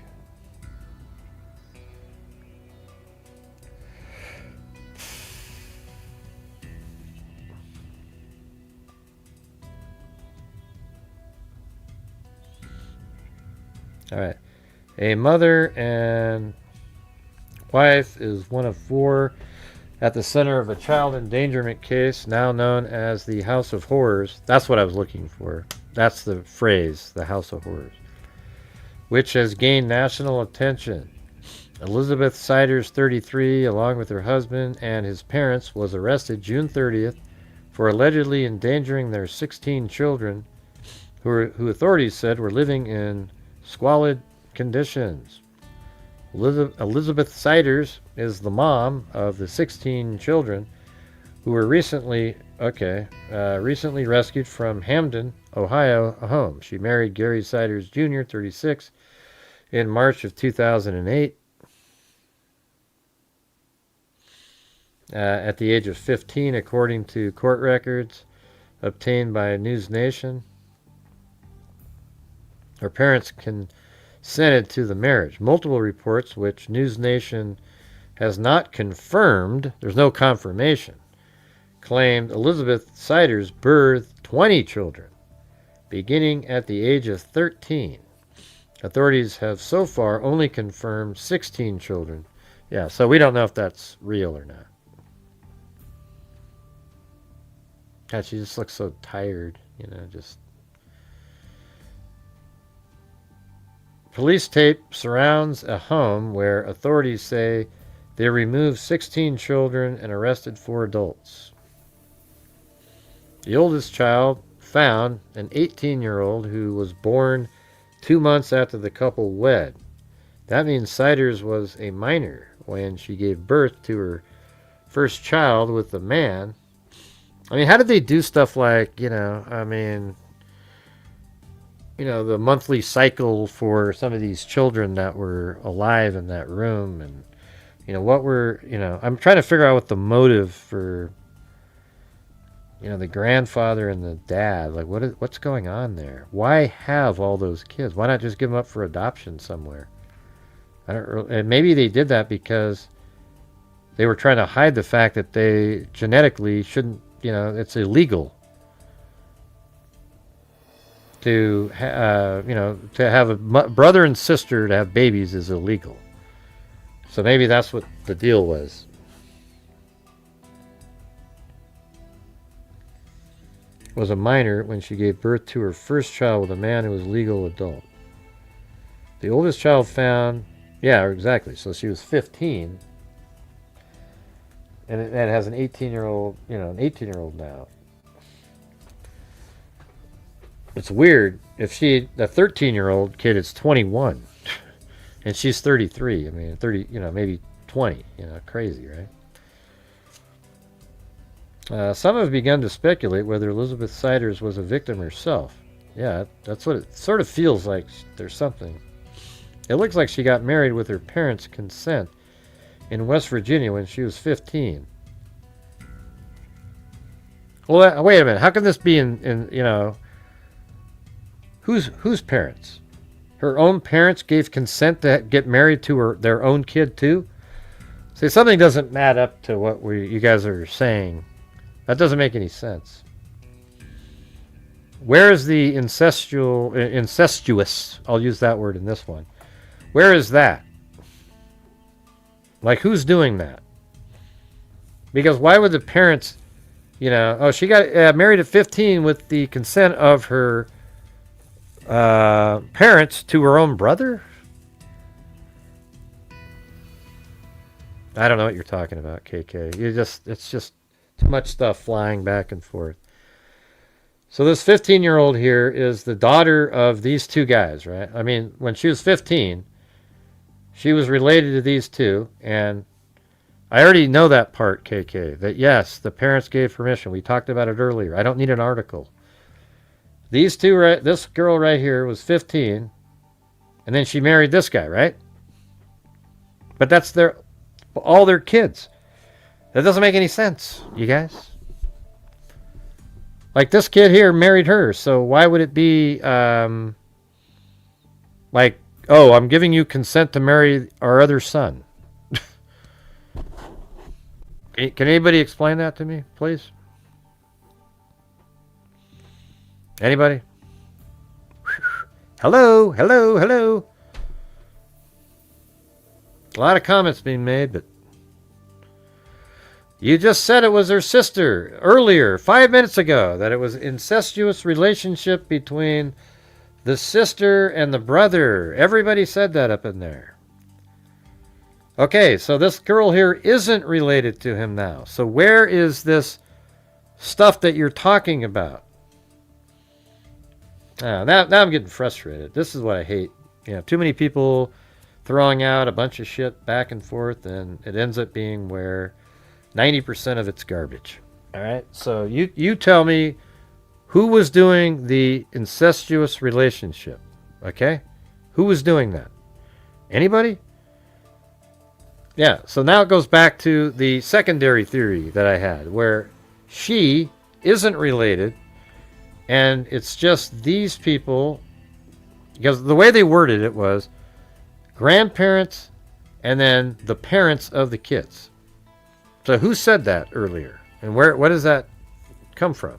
All right. A mother and wife is one of four at the center of a child endangerment case now known as the House of Horrors. That's what I was looking for. That's the phrase, the House of Horrors, which has gained national attention. Elizabeth Siders, 33, along with her husband and his parents, was arrested June 30th for allegedly endangering their 16 children, who authorities said were living in squalid conditions. Elizabeth Siders is the mom of the 16 children who were recently rescued from Hamden, Ohio, a home. She married Gary Siders Jr., 36, in March of 2008. At the age of 15, according to court records obtained by News Nation. Her parents consented to the marriage. Multiple reports, which News Nation has not confirmed, there's no confirmation, claimed Elizabeth Siders birthed 20 children, beginning at the age of 13. Authorities have so far only confirmed 16 children. Yeah, so we don't know if that's real or not. God, she just looks so tired, just... Police tape surrounds a home where authorities say they removed 16 children and arrested 4 adults. The oldest child found, an 18-year-old who was born 2 months after the couple wed. That means Siders was a minor when she gave birth to her first child with the man. I mean, how did they do stuff like, the monthly cycle for some of these children that were alive in that room, and I'm trying to figure out what the motive for the grandfather and the dad, like what's going on there? Why have all those kids? Why not just give them up for adoption somewhere? And maybe they did that because they were trying to hide the fact that they genetically shouldn't, it's illegal to have a brother and sister to have babies is illegal. So maybe that's what the deal was. Was a minor when she gave birth to her first child with a man who was legal adult. The oldest child found, yeah, exactly. So she was 15, and it has an 18-year-old, an 18-year-old now. It's weird if the 13-year-old kid is 21, and she's 33. I mean, 30, maybe 20. Crazy, right? Some have begun to speculate whether Elizabeth Siders was a victim herself. Yeah, that's what it sort of feels like. There's something. It looks like she got married with her parents' consent in West Virginia when she was 15. Well, wait a minute. How can this be in whose parents? Her own parents gave consent to get married to their own kid too? See, something doesn't add up to what you guys are saying. That doesn't make any sense. Where is the incestuous, I'll use that word in this one. Where is that? Like, who's doing that? Because why would the parents, she got married at 15 with the consent of her parents to her own brother? I don't know what you're talking about, KK. It's just too much stuff flying back and forth. So this 15-year-old here is the daughter of these two guys, right? I mean, when she was 15, she was related to these two, and I already know that part, KK, that yes, the parents gave permission. We talked about it earlier. I don't need an article. These two, this girl right here was 15, and then she married this guy, right? But that's all their kids. That doesn't make any sense, you guys. Like, this kid here married her, so why would it be like, oh, I'm giving you consent to marry our other son? Can anybody explain that to me, please? Anybody? Hello, hello, hello. A lot of comments being made, but you just said it was her sister earlier, 5 minutes ago, that it was incestuous relationship between the sister and the brother. Everybody said that up in there. Okay, so this girl here isn't related to him now. So where is this stuff that you're talking about? Now I'm getting frustrated. This is what I hate. Too many people throwing out a bunch of shit back and forth, and it ends up being where 90% of it's garbage. All right, so you tell me who was doing the incestuous relationship, okay? Who was doing that? Anybody? Yeah, so now it goes back to the secondary theory that I had, where she isn't related, and it's just these people, because the way they worded it was grandparents and then the parents of the kids. So who said that earlier? And what does that come from?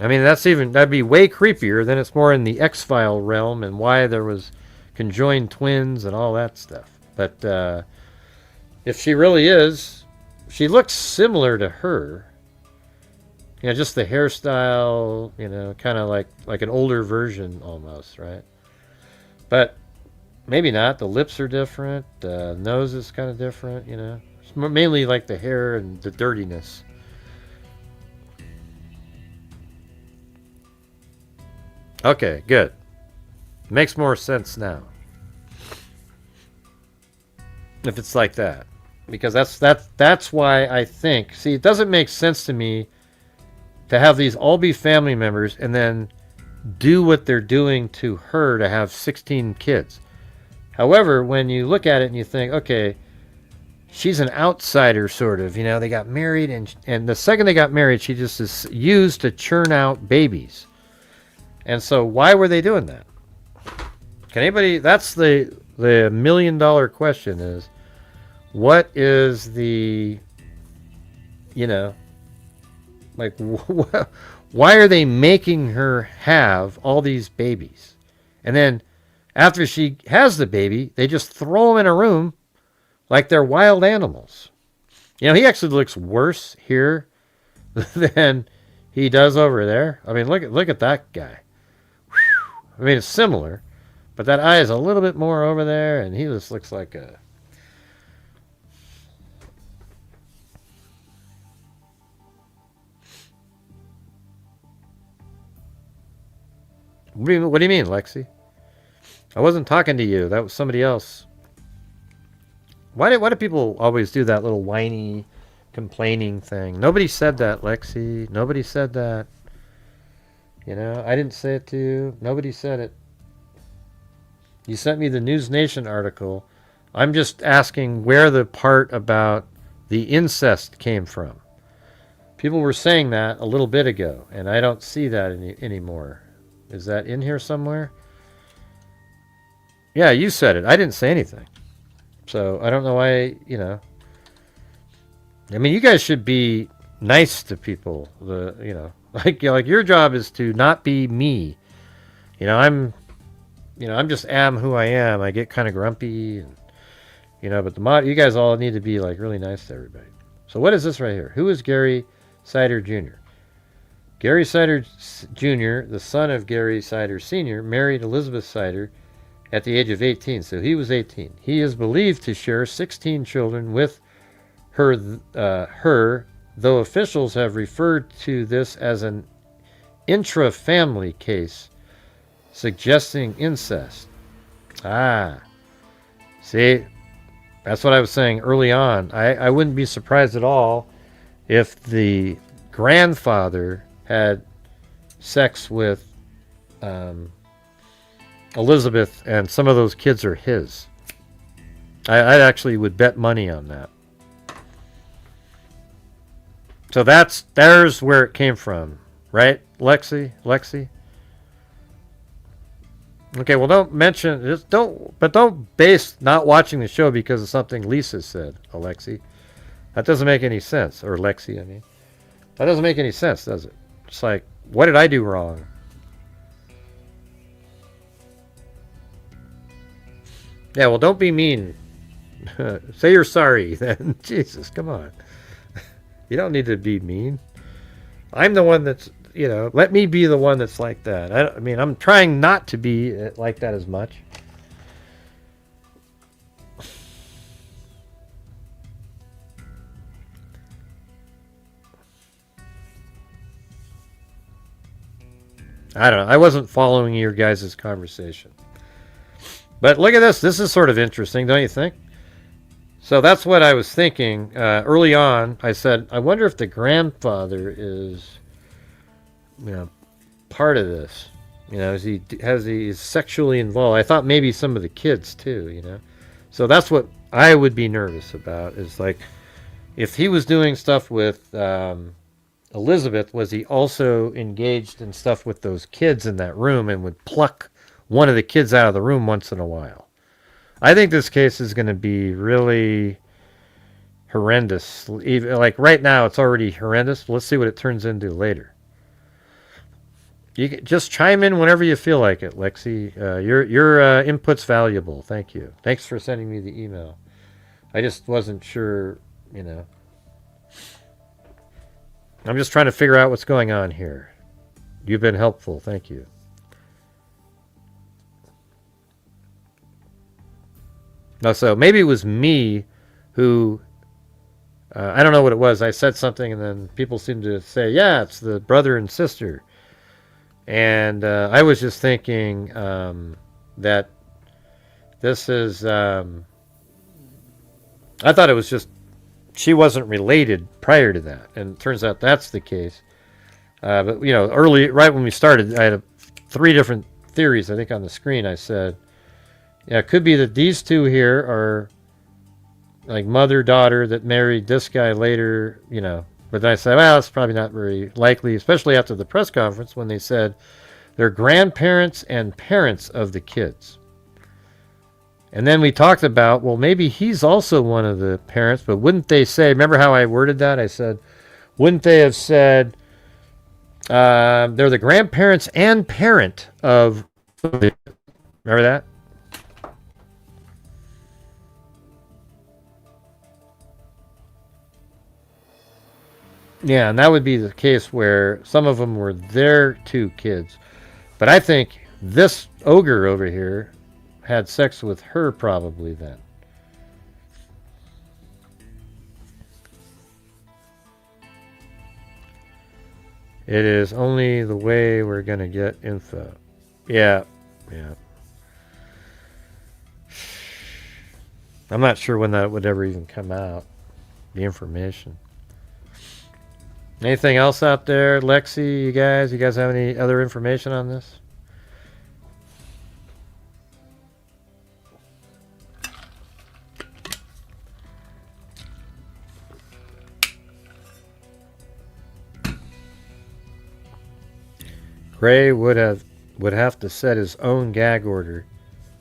I mean, that'd be way creepier. Then it's more in the X-File realm and why there was conjoined twins and all that stuff. But if she really is, she looks similar to her. You know, just the hairstyle, you know, kind of like an older version almost, right? But maybe not. The lips are different. The nose is kind of different, you know. It's mainly like the hair and the dirtiness. Okay, good. Makes more sense now. If it's like that. Because that's why I think, see, it doesn't make sense to me to have these all be family members and then do what they're doing to her to have 16 kids. However, when you look at it and you think, okay, she's an outsider sort of, you know, they got married and the second they got married, she just is used to churn out babies. And so why were they doing that? Can anybody, that's the $1 million question is, what is the, you know, like, why are they making her have all these babies? And then after she has the baby, they just throw them in a room like they're wild animals. You know, he actually looks worse here than he does over there. I mean, look at that guy. I mean, it's similar, but that eye is a little bit more over there, and he just looks like a... What do you mean, Lexi? I wasn't talking to you. That was somebody else. Why do people always do that little whiny, complaining thing? Nobody said that, Lexi. Nobody said that. You know, I didn't say it to you. Nobody said it. You sent me the News Nation article. I'm just asking where the part about the incest came from. People were saying that a little bit ago, and I don't see that anymore. Is that in here somewhere? Yeah, you said it. I didn't say anything. So I don't know why, you know. I mean, you guys should be nice to people. You know, like your job is to not be me. You know, I'm just am who I am. I get kind of grumpy, and you know. But you guys all need to be like really nice to everybody. So what is this right here? Who is Gary Sider Jr.? Gary Sider Jr., the son of Gary Sider Sr., married Elizabeth Sider at the age of 18. So he was 18. He is believed to share 16 children with her, though officials have referred to this as an intra-family case, suggesting incest. Ah, see, that's what I was saying early on. I wouldn't be surprised at all if the grandfather had sex with Elizabeth and some of those kids are his. I actually would bet money on that. So there's where it came from, right, Lexi? Okay, well, don't base not watching the show because of something Lisa said, Alexi. That doesn't make any sense. Or Lexi, I mean. That doesn't make any sense, does it? It's like, what did I do wrong? Yeah, well, don't be mean. Say you're sorry, then. Jesus, come on. You don't need to be mean. I'm the one that's, you know, let me be the one that's like that. I mean, I'm trying not to be like that as much. I don't know. I wasn't following your guys' conversation. But look at this. This is sort of interesting, don't you think? So that's what I was thinking. Early on, I said, I wonder if the grandfather is, you know, part of this. You know, is sexually involved. I thought maybe some of the kids too, you know. So that's what I would be nervous about, is like, if he was doing stuff with Elizabeth, was he also engaged in stuff with those kids in that room and would pluck one of the kids out of the room once in a while? I think this case is going to be really horrendous. Even, like right now, it's already horrendous. Let's see what it turns into later. You can just chime in whenever you feel like it, Lexi. Your input's valuable. Thank you. Thanks for sending me the email. I just wasn't sure, you know. I'm just trying to figure out what's going on here. You've been helpful. Thank you. No, so maybe it was me who, I don't know what it was. I said something and then people seemed to say, yeah, it's the brother and sister. And I was just thinking that this is, I thought it was just, she wasn't related prior to that. And it turns out that's the case. But, you know, right when we started, I had 3 different theories, I think, on the screen. I said, yeah, it could be that these two here are like mother, daughter that married this guy later, you know. But then I said, well, it's probably not very likely, especially after the press conference when they said they're grandparents and parents of the kids. And then we talked about, well, maybe he's also one of the parents, but wouldn't they say, remember how I worded that? I said, wouldn't they have said they're the grandparents and parent of the, remember that? Yeah, and that would be the case where some of them were their 2 kids. But I think this ogre over here had sex with her probably then. It is only the way we're going to get info. Yeah, yeah. I'm not sure when that would ever even come out, the information. Anything else out there, Lexi, you guys? You guys have any other information on this? Gray would have to set his own gag order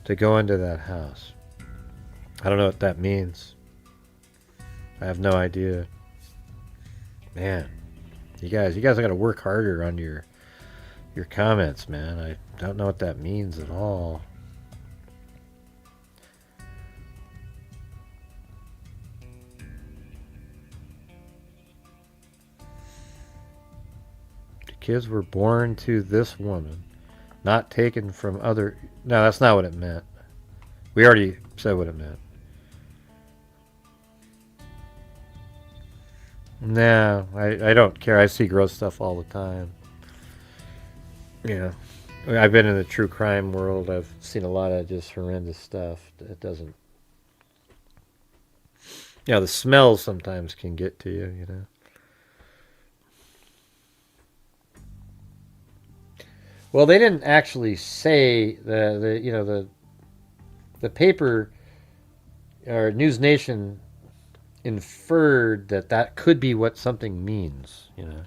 to go into that house. I don't know what that means. I have no idea. Man, you guys got to work harder on your comments, man. I don't know what that means at all. The kids were born to this woman, not taken from other. No, that's not what it meant. We already said what it meant. No, I don't care. I see gross stuff all the time. Yeah. I've been in the true crime world. I've seen a lot of just horrendous stuff. It doesn't... You know, the smells sometimes can get to you, you know. Well, they didn't actually say the paper or News Nation inferred that could be what something means, you know.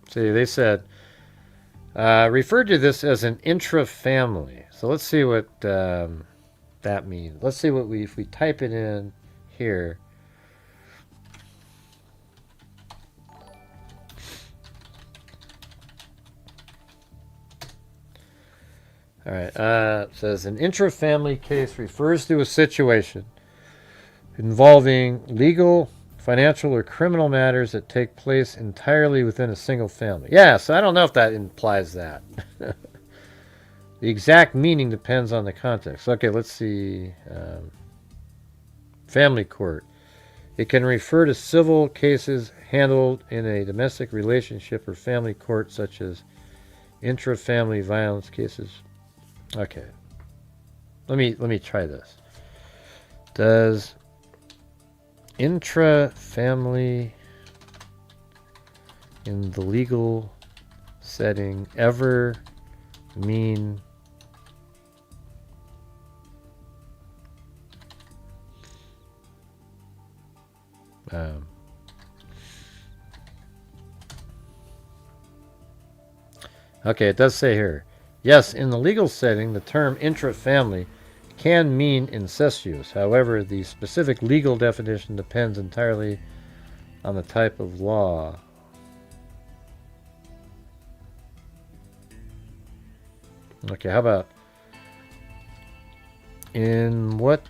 See, they said referred to this as an intra-family. So let's see what that means. Let's see what if we type it in here. All right. It says an intra-family case refers to a situation involving legal, financial, or criminal matters that take place entirely within a single family. Yeah, so I don't know if that implies that. The exact meaning depends on the context. Okay, let's see. Family court. It can refer to civil cases handled in a domestic relationship or family court, such as intra-family violence cases. Okay. Let me try this. Does intra-family in the legal setting ever mean okay, it does say here Yes, in the legal setting, the term intra-family can mean incestuous. However, the specific legal definition depends entirely on the type of law. Okay, how about in what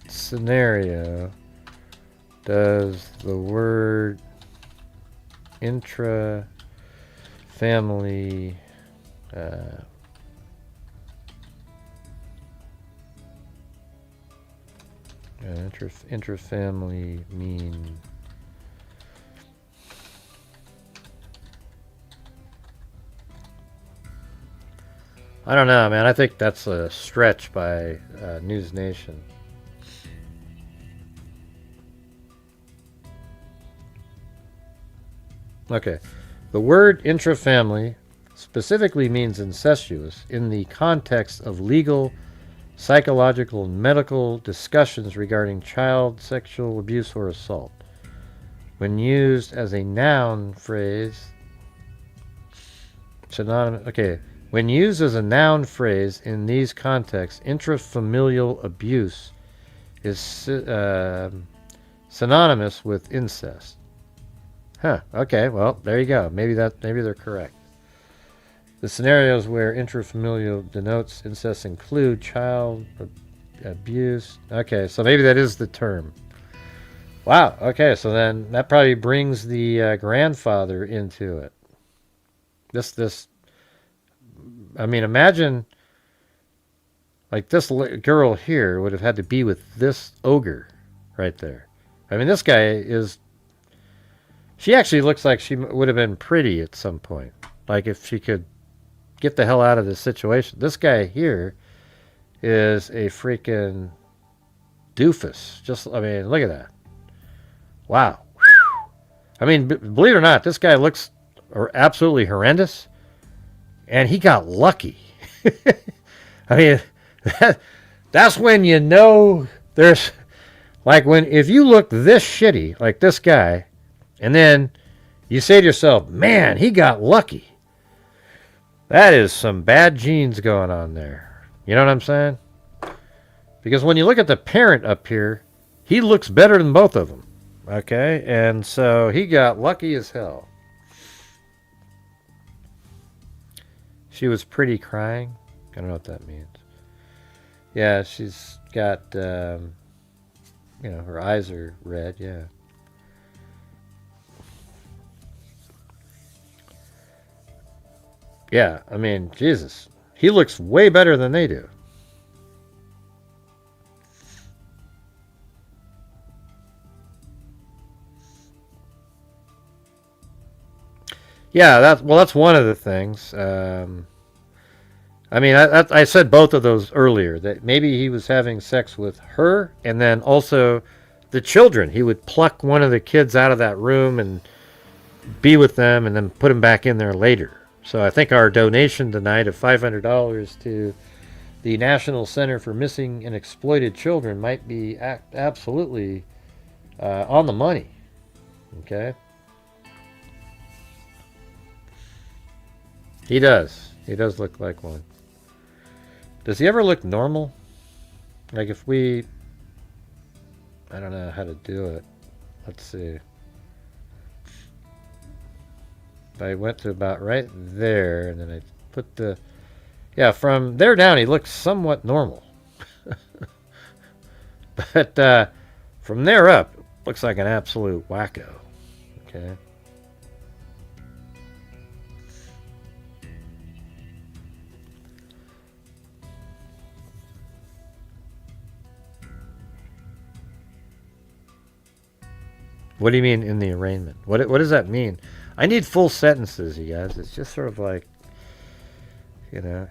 scenario does the word intra-family intra-family mean? I don't know, man. I think that's a stretch by News Nation. Okay. The word intra-family specifically means incestuous in the context of legal, psychological, and medical discussions regarding child sexual abuse or assault. When used as a noun phrase, synonymous. Okay. When used as a noun phrase in these contexts, intrafamilial abuse is synonymous with incest. Huh. Okay. Well, there you go. Maybe they're correct. The scenarios where intrafamilial denotes incest include child abuse. Okay, so maybe that is the term. Wow. Okay, so then that probably brings the grandfather into it. This. I mean, imagine, like, this girl here would have had to be with this ogre right there. I mean, this guy is... She actually looks like she would have been pretty at some point. Like, if she could get the hell out of this situation. This guy here is a freaking doofus. Just, I mean, look at that. Wow. I mean, believe it or not, this guy looks absolutely horrendous. And he got lucky. I mean, that's when you know there's... Like, if you look this shitty, like this guy, and then you say to yourself, man, he got lucky. That is some bad genes going on there. You know what I'm saying? Because when you look at the parent up here, he looks better than both of them. Okay? And so he got lucky as hell. She was pretty crying. I don't know what that means. Yeah, she's got, her eyes are red, yeah. Yeah, I mean, Jesus. He looks way better than they do. Yeah, that's one of the things. I mean, I said both of those earlier, that maybe he was having sex with her and then also the children. He would pluck one of the kids out of that room and be with them and then put them back in there later. So I think our donation tonight of $500 to the National Center for Missing and Exploited Children might be absolutely on the money. Okay? He does. He does look like one. Does he ever look normal? Like if we... I don't know how to do it. Let's see. If I went to about right there, and then I put the... Yeah, from there down, he looks somewhat normal. But from there up, looks like an absolute wacko. Okay. What do you mean in the arraignment? What does that mean? I need full sentences, you guys. It's just sort of like,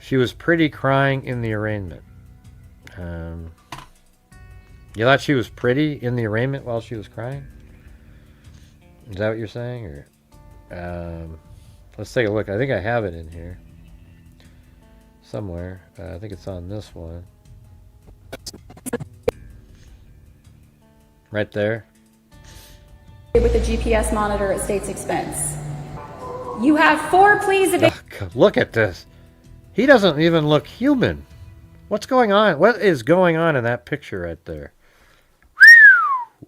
she was pretty crying in the arraignment. You thought she was pretty in the arraignment while she was crying? Is that what you're saying? Or let's take a look. I think I have it in here somewhere. I think it's on this one. Right there. With a GPS monitor at state's expense. You have 4 pleas of... Oh, look at this. He doesn't even look human. What's going on? What is going on in that picture right there?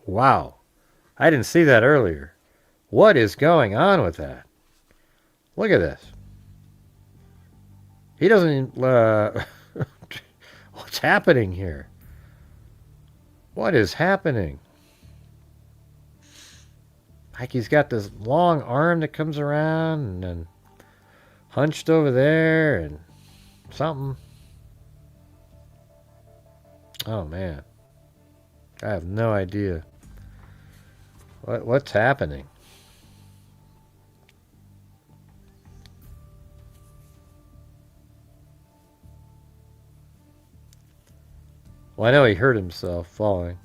Wow. I didn't see that earlier. What is going on with that? Look at this. He doesn't... what's happening here? What is happening? Like he's got this long arm that comes around and then hunched over there and something. Oh man. I have no idea. What's happening? Well, I know he hurt himself falling,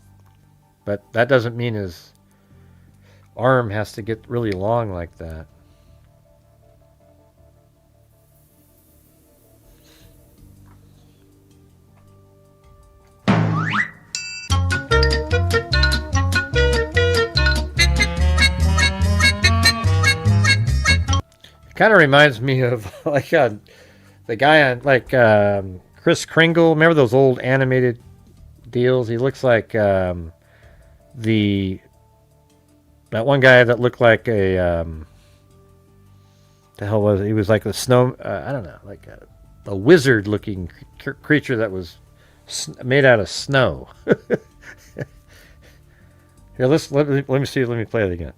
but that doesn't mean his arm has to get really long like that. Kind of reminds me of like the guy on like Kris Kringle. Remember those old animated deals? He looks like that one guy that looked like a the hell was it? He was like a snow. I don't know, like a wizard-looking creature that was made out of snow. Here, let me see. Let me play it again.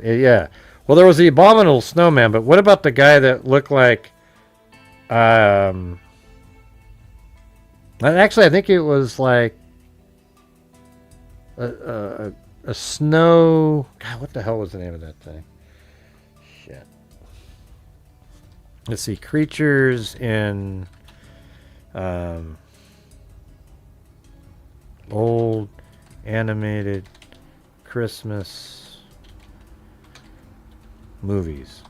Yeah. Well, there was the abominable snowman, but what about the guy that looked like... actually, I think it was like... a snow... God, what the hell was the name of that thing? Shit. Let's see. Creatures in... old animated Christmas... movies.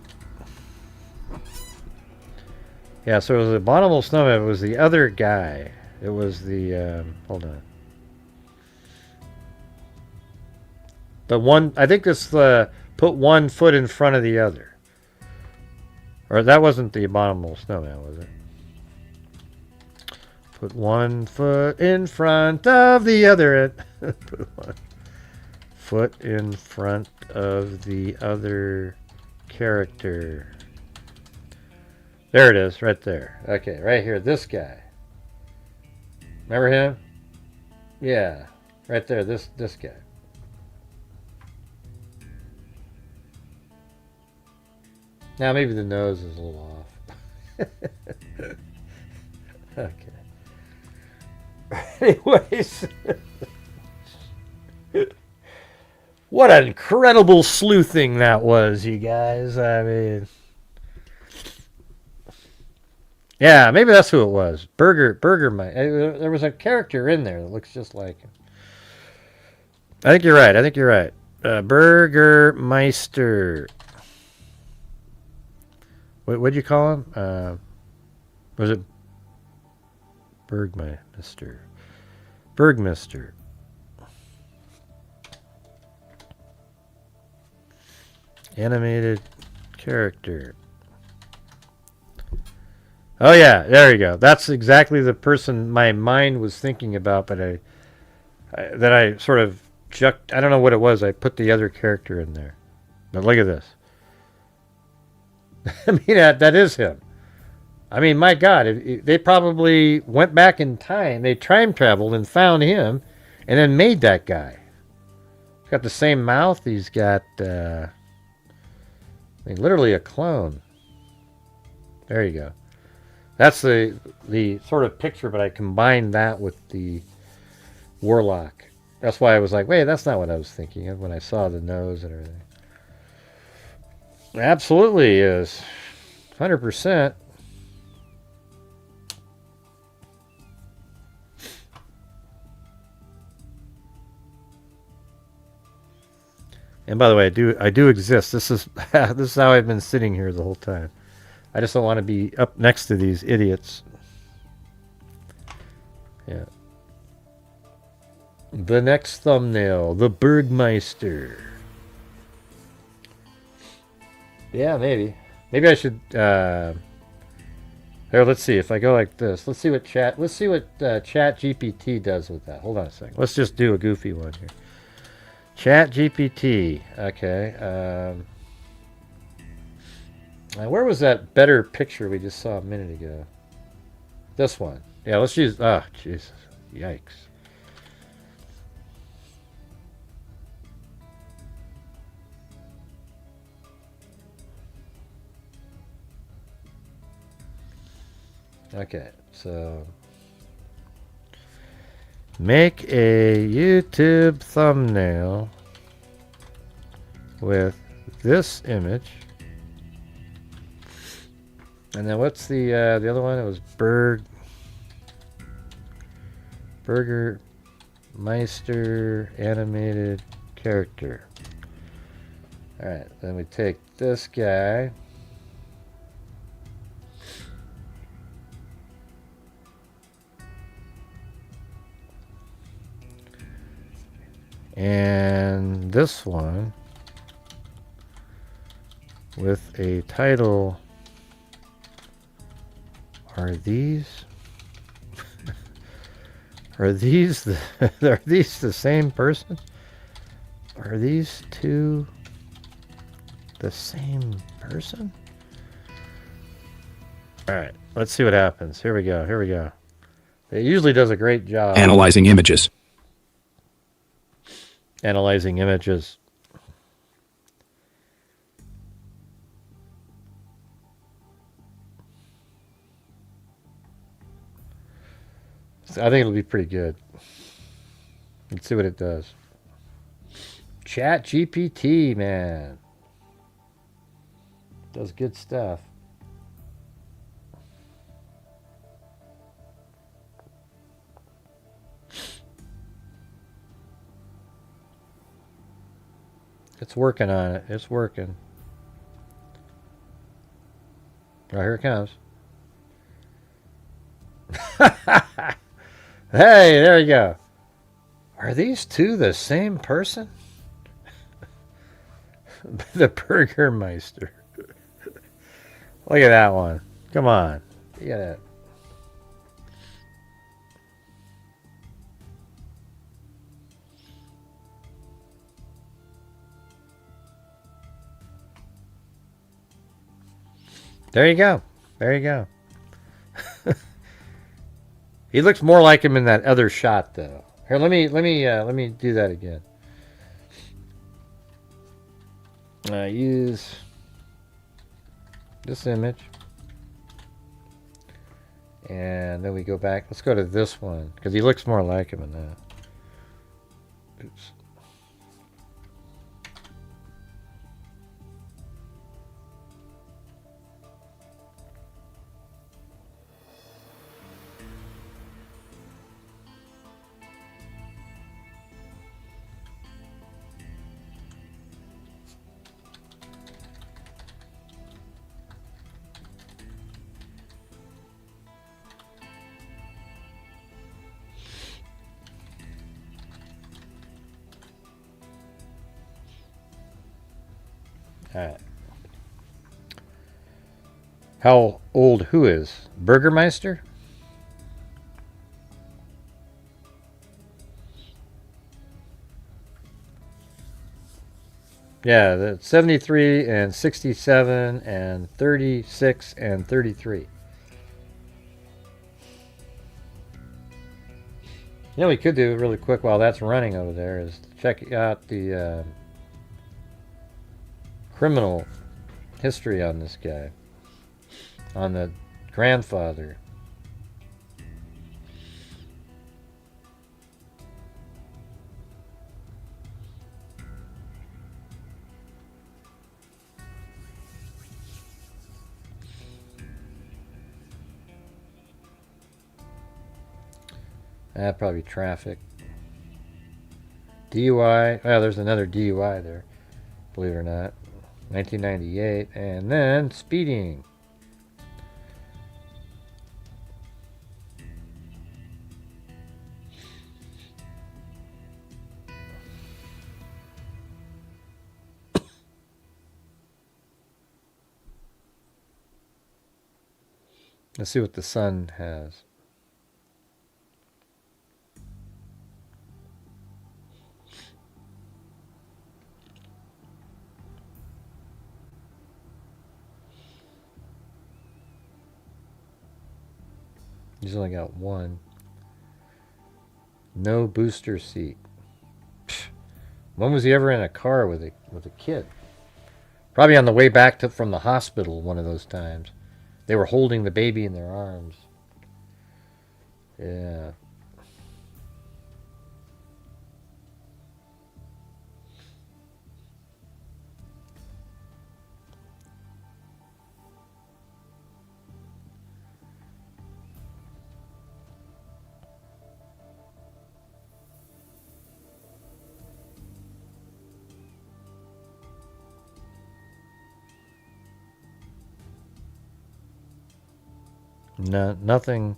Yeah, so it was the Abominable Snowman. It was the other guy. It was the hold on. The one, I think this put one foot in front of the other. Or that wasn't the Abominable Snowman, was it? Put one foot in front of the other. Put one foot in front of the other character. There it is, right there. Okay, right here, this guy. Remember him? Yeah, right there, this guy. Now maybe the nose is a little off. Okay. Anyways. What an incredible sleuthing that was, you guys. I mean... Yeah, maybe that's who it was. Burger. There was a character in there that looks just like him. I think you're right. Burgermeister. What'd you call him? Was it Bergmeister? Bergmister. Animated character. Oh yeah, there you go. That's exactly the person my mind was thinking about, but I sort of I don't know what it was. I put the other character in there. But look at this. I mean, that is him. I mean, my God, they probably went back in time. They time traveled and found him, and then made that guy. He's got the same mouth. He's got literally a clone. There you go. That's the sort of picture, but I combined that with the warlock. That's why I was like, wait, that's not what I was thinking of when I saw the nose and everything. Absolutely is. 100%. And by the way, I do exist. This is this is how I've been sitting here the whole time. I just don't want to be up next to these idiots. Yeah. The next thumbnail, the Bergmeister. Yeah, maybe. Maybe I should. Here, let's see. If I go like this, let's see what Chat GPT does with that. Hold on a second. Let's just do a goofy one here. Chat GPT. Okay. Where was that better picture we just saw a minute ago? This one. Yeah, let's use. Oh, Jesus. Yikes. Okay, so make a YouTube thumbnail with this image. And then what's the other one? It was Burgermeister animated character. All right, then we take this guy. And this one with a title. Are these the same person? Are these two the same person? All right, let's see what happens. Here we go. It usually does a great job. Analyzing images. Analyzing images. So I think it'll be pretty good. Let's see what it does. Chat GPT, man. Does good stuff. It's working on it. It's working. Oh, here it comes. Hey, there you go. Are these two the same person? The Burgermeister. Look at that one. Come on. Look at that. There you go. There you go. He looks more like him in that other shot, though. Here, let me do that again. Use this image, and then we go back. Let's go to this one because he looks more like him in that. Oops. All right. How old who is? Burgermeister? Yeah, that's 73 and 67 and 36 and 33. You know, we could do really quick while that's running over there is check out the criminal history on this guy, on the grandfather. That'd probably traffic. DUI. Oh, there's another DUI there. believe it or not. 1998. And then speeding. Let's see what the sun has. He's only got one. No booster seat. Pfft. When was he ever in a car with a kid? Probably on the way back from the hospital one of those times. They were holding the baby in their arms. Yeah. No, nothing.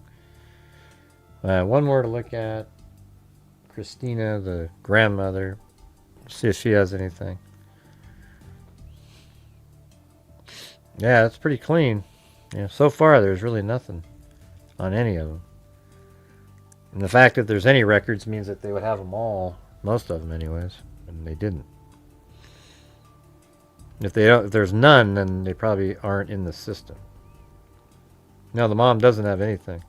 One more to look at. Christina, the grandmother. See if she has anything. Yeah, it's pretty clean. Yeah, so far there's really nothing on any of them. And the fact that there's any records means that they would have them all, most of them anyways, and they didn't. If there's none, then they probably aren't in the system. No, the mom doesn't have anything.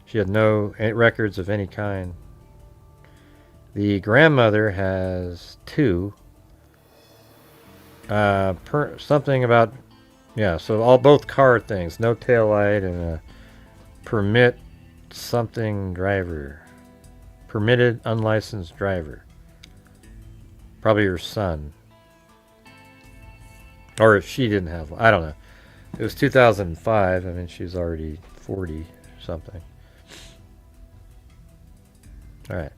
She had no records of any kind. The grandmother has 2. Something about, yeah, so both car things. No taillight and a permit something driver. Permitted unlicensed driver. Probably her son. Or if she didn't have one. I don't know. It was 2005. I mean, she's already 40 something. All right.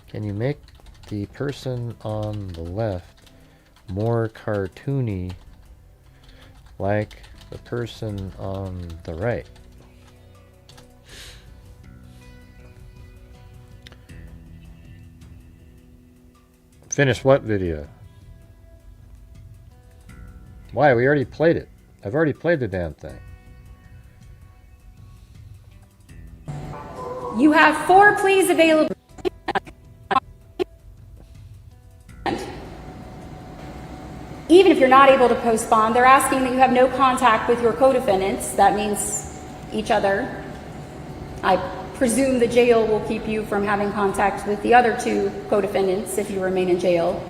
Can you make the person on the left more cartoony like the person on the right? Finish what video? Why? We already played it. I've already played the damn thing. You have 4 pleas available. Even if you're not able to post bond, they're asking that you have no contact with your co-defendants. That means each other. I presume the jail will keep you from having contact with the other 2 co-defendants if you remain in jail.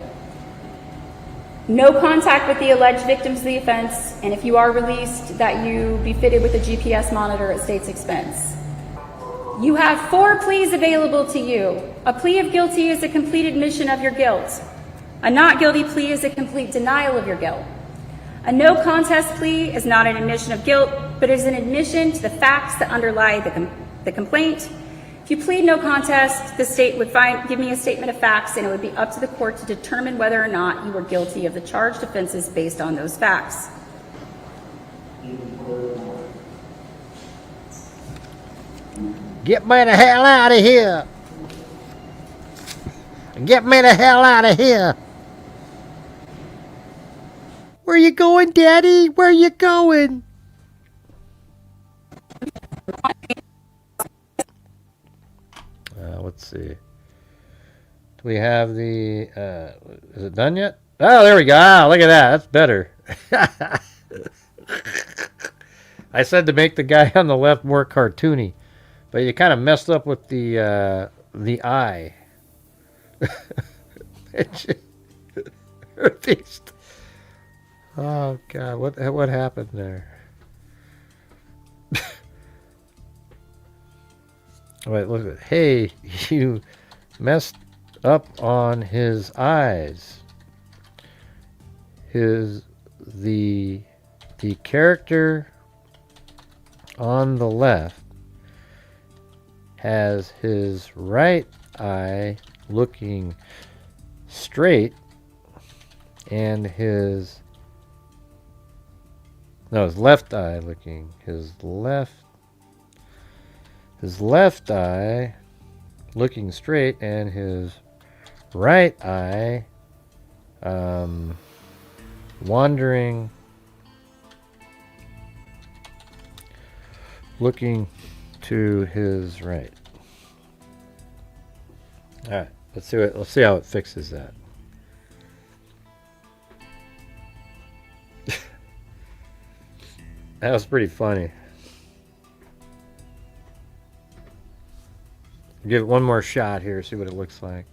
No contact with the alleged victims of the offense, and if you are released, that you be fitted with a GPS monitor at state's expense. You have 4 pleas available to you. A plea of guilty is a complete admission of your guilt. A not guilty plea is a complete denial of your guilt. A no contest plea is not an admission of guilt, but is an admission to the facts that underlie the complaint. If you plead no contest, the state would give me a statement of facts, and it would be up to the court to determine whether or not you were guilty of the charged offenses based on those facts. Get me the hell out of here! Get me the hell out of here! Where you going, Daddy? Where you going? Let's see. Do we have the... is it done yet? Oh, there we go. Ah, look at that. That's better. I said to make the guy on the left more cartoony, but you kind of messed up with the eye. Oh God, what happened there? Wait, look at it. Hey, you messed up on his eyes. The character on the left has his right eye looking straight and his left eye looking, his left eye looking straight and his right eye wandering, looking to his right. All right, let's see how it fixes that. That was pretty funny. Give it one more shot here, see what it looks like.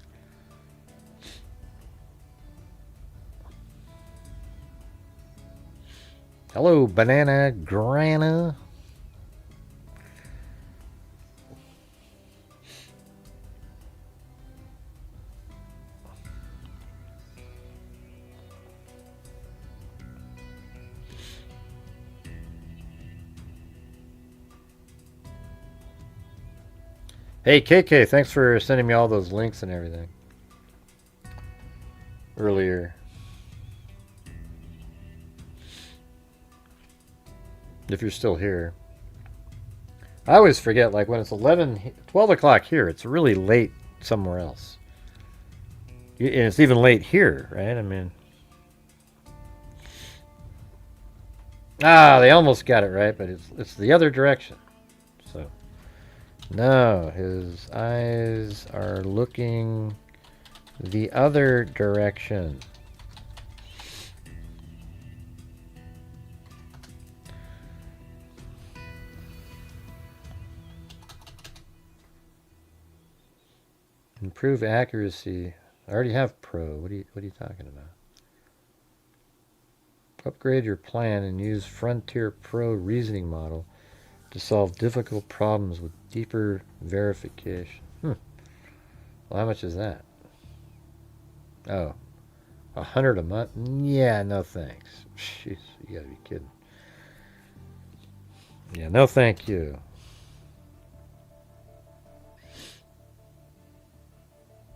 Hello, Banana Grana. Hey, KK, thanks for sending me all those links and everything earlier. If you're still here. I always forget, like when it's 12 o'clock here, it's really late somewhere else. And it's even late here, right? I mean. They almost got it right, but it's the other direction. So. No, his eyes are looking the other direction. Improve accuracy. I already have Pro. What are you talking about? Upgrade your plan and use Frontier Pro reasoning model to solve difficult problems with deeper verification. Well, how much is that? Oh, $100 a month? Yeah, no thanks. Jeez, you gotta be kidding. Yeah, no thank you.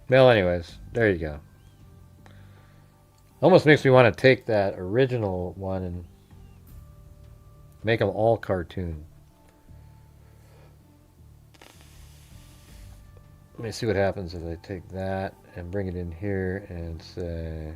Well, anyways, there you go. Almost makes me want to take that original one and make them all cartoon. Let me see what happens if I take that and bring it in here and say...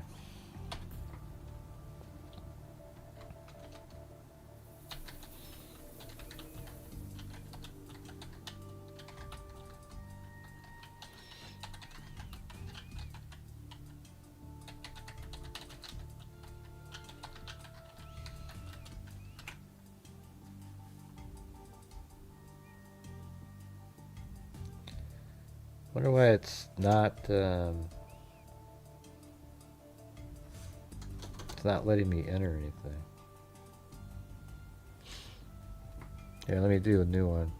Wonder why it's not letting me enter anything. Here, let me do a new one.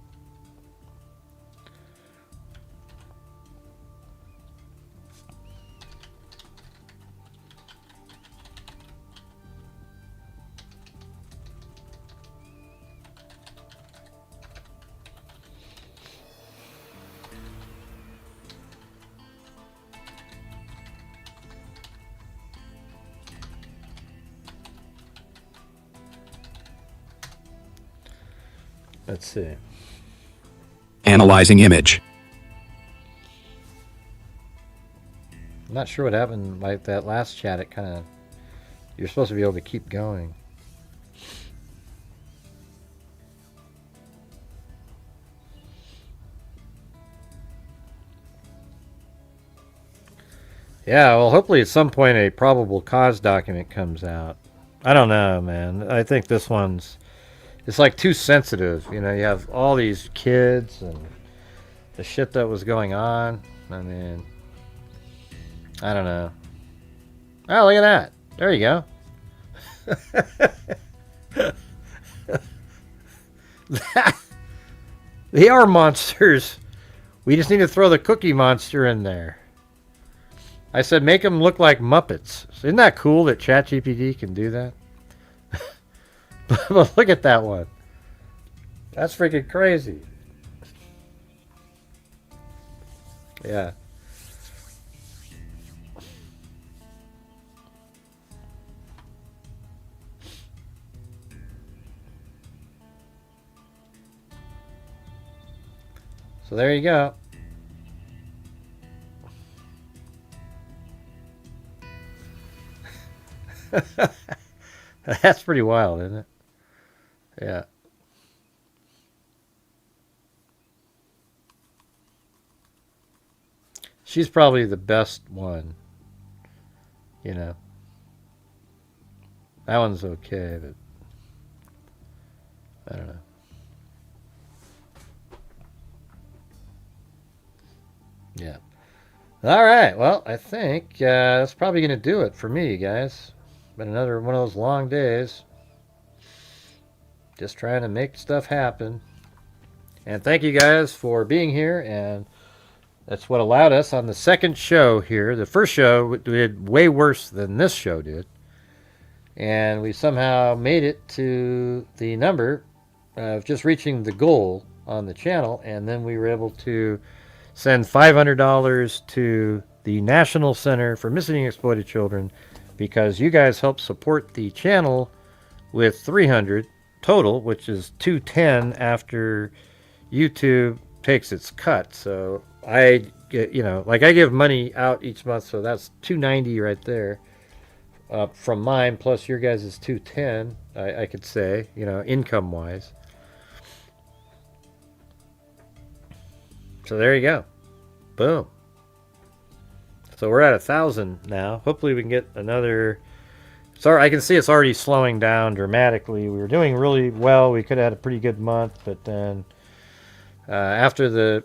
Let's see. Analyzing image. I'm not sure what happened. Like that last chat, it kind of... You're supposed to be able to keep going. Yeah, well, hopefully at some point a probable cause document comes out. I don't know, man. I think this one's... It's like too sensitive. You know, you have all these kids and the shit that was going on. I mean, I don't know. Oh, look at that. There you go. They are monsters. We just need to throw the Cookie Monster in there. I said make them look like Muppets. Isn't that cool that ChatGPT can do that? But look at that one. That's freaking crazy. Yeah. So there you go. That's pretty wild, isn't it? Yeah. She's probably the best one, you know. That one's okay, but I don't know. Yeah. All right. Well, I think that's probably going to do it for me, guys. Been another one of those long days. Just trying to make stuff happen. And thank you guys for being here. And that's what allowed us on the second show here. The first show did way worse than this show did. And we somehow made it to the number of just reaching the goal on the channel. And then we were able to send $500 to the National Center for Missing and Exploited Children because you guys helped support the channel with $300 total, which is $210 after YouTube takes its cut. So I get, I give money out each month, so that's $290 right there from mine, plus your guys is $210. I could say, income wise. So there you go. Boom. So we're at 1,000 now. Hopefully we can get another. Sorry, I can see it's already slowing down dramatically. We were doing really well. We could have had a pretty good month, but then after the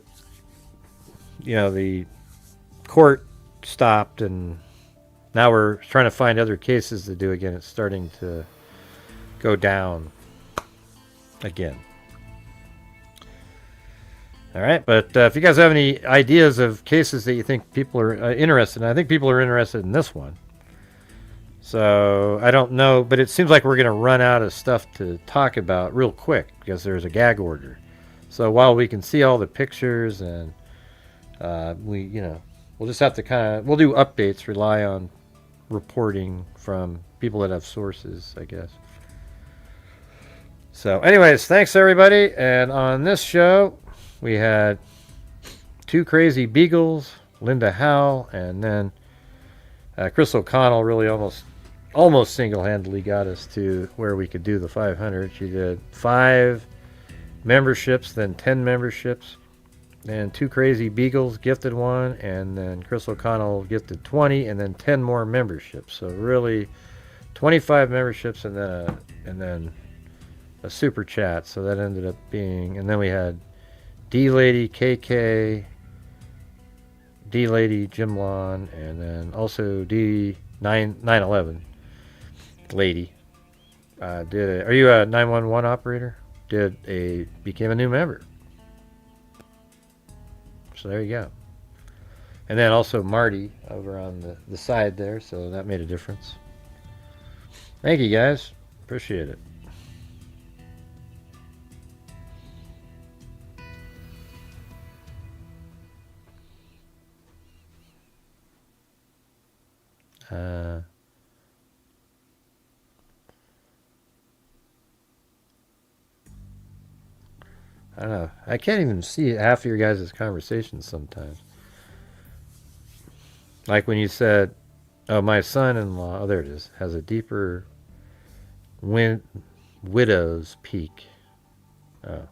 court stopped, and now we're trying to find other cases to do again. It's starting to go down again. All right, but if you guys have any ideas of cases that you think people are interested in, I think people are interested in this one. So I don't know, but it seems like we're going to run out of stuff to talk about real quick because there's a gag order. So while we can see all the pictures and we'll just have to we'll do updates, rely on reporting from people that have sources, I guess. So anyways, thanks everybody. And on this show, we had two crazy beagles, Linda Howe, and then Chris O'Connell really almost single-handedly got us to where we could do the 500. She did 5 memberships, then 10 memberships, and two crazy beagles gifted one, and then Chris O'Connell gifted 20, and then 10 more memberships. So really 25 memberships, and then a super chat. So that ended up being, and then we had D-Lady, KK, D-Lady, Jim Lon, and then also D911 Lady. Are you a 911 operator? Became a new member. So there you go. And then also Marty over on the side there, so that made a difference. Thank you guys. Appreciate it. I don't know. I can't even see half of your guys' conversations sometimes. Like when you said, oh, my son-in-law, there it is, has a deeper widow's peak. Oh.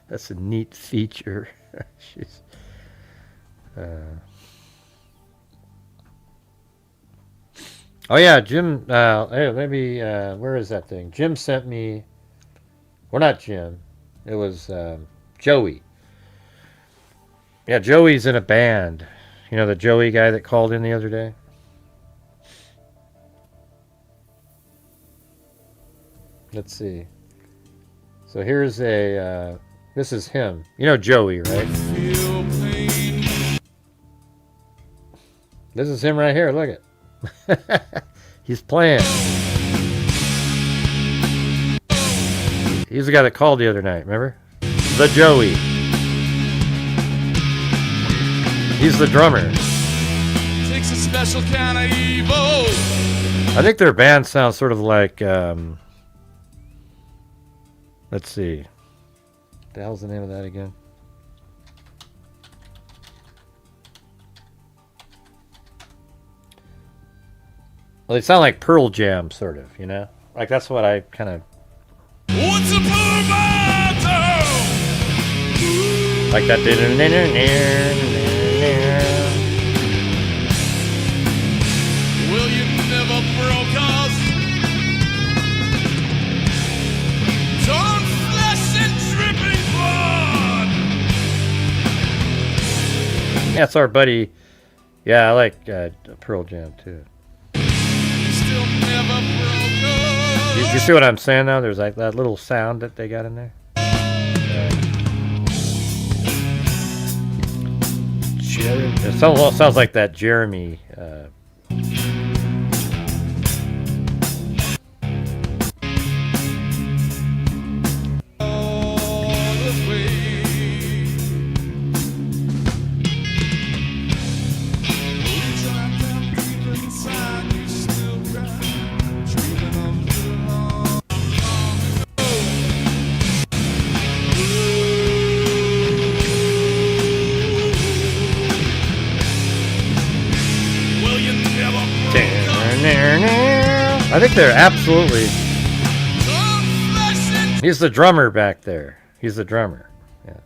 That's a neat feature. She's... Oh yeah, Jim. Hey, maybe where is that thing? Jim sent me. Well, not Jim. It was Joey. Yeah, Joey's in a band. You know the Joey guy that called in the other day. Let's see. So here's a. This is him. You know Joey, right? This is him right here. Look at. He's playing. He's the guy that called the other night, remember? The Joey. He's the drummer. Takes a special kind of evil. I think their band sounds sort of like, let's see. What the hell's the name of that again? Well, they sound like Pearl Jam, sort of, you know? Like, that's what I kind of... What's a pomato? Like that... Well, you never broke us. Torn flesh and dripping blood. Yeah, it's our buddy. Yeah, I like Pearl Jam, too. Still never broke us. You see what I'm saying now? There's like that little sound that they got in there. It sounds like that Jeremy. I think they're absolutely... He's the drummer back there. He's the drummer. Yeah.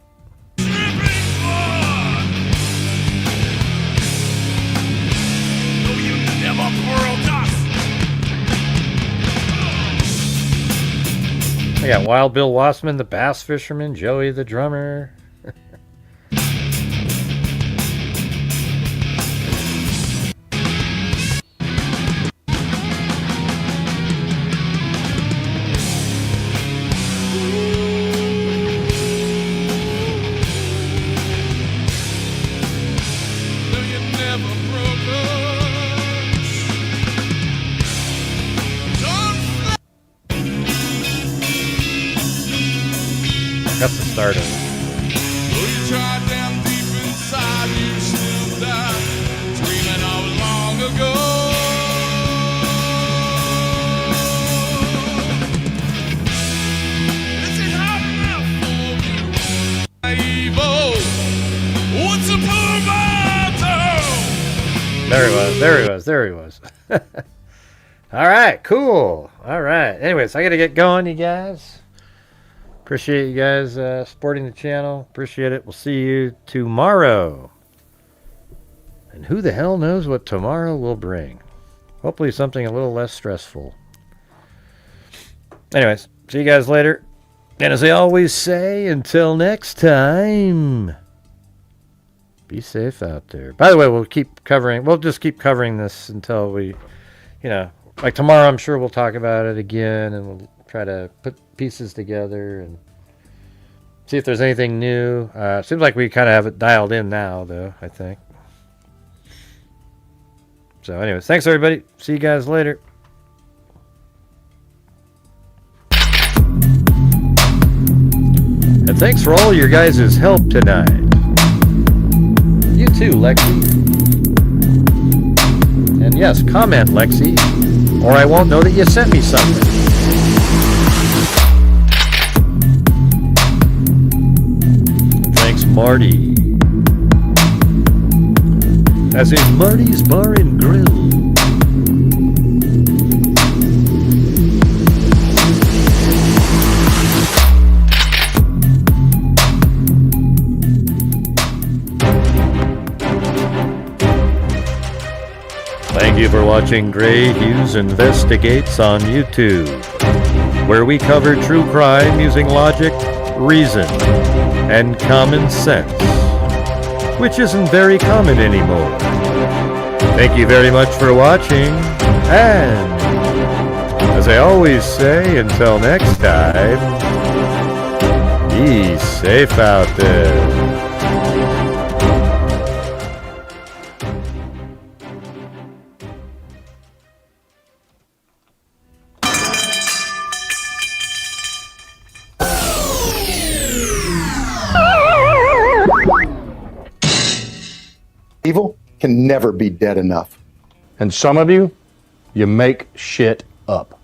I got Wild Bill Wassman, the bass fisherman, Joey the drummer. That's the start of it. Though you tried down deep inside, you still die, dreaming of long ago. Is it hot enough for you? Evil. What's a pomato? There he was. All right, cool. All right. Anyways, I got to get going, you guys. Appreciate you guys supporting the channel. Appreciate it. We'll see you tomorrow. And who the hell knows what tomorrow will bring. Hopefully something a little less stressful. Anyways, see you guys later. And as I always say, until next time, be safe out there. By the way, we'll just keep covering this until we, like tomorrow I'm sure we'll talk about it again and we'll try to put pieces together and see if there's anything new. Seems like we kind of have it dialed in now, though, I think. So anyways, thanks everybody. See you guys later. And thanks for all your guys' help tonight. You too, Lexi. And yes, comment, Lexi, or I won't know that you sent me something. Thanks, Marty. As in Marty's Bar and Grill. Thank you for watching Gray Hughes Investigates on YouTube, where we cover true crime using logic, reason, and common sense, which isn't very common anymore. Thank you very much for watching, and as I always say, until next time, be safe out there. can never be dead enough. And some of you, you make shit up.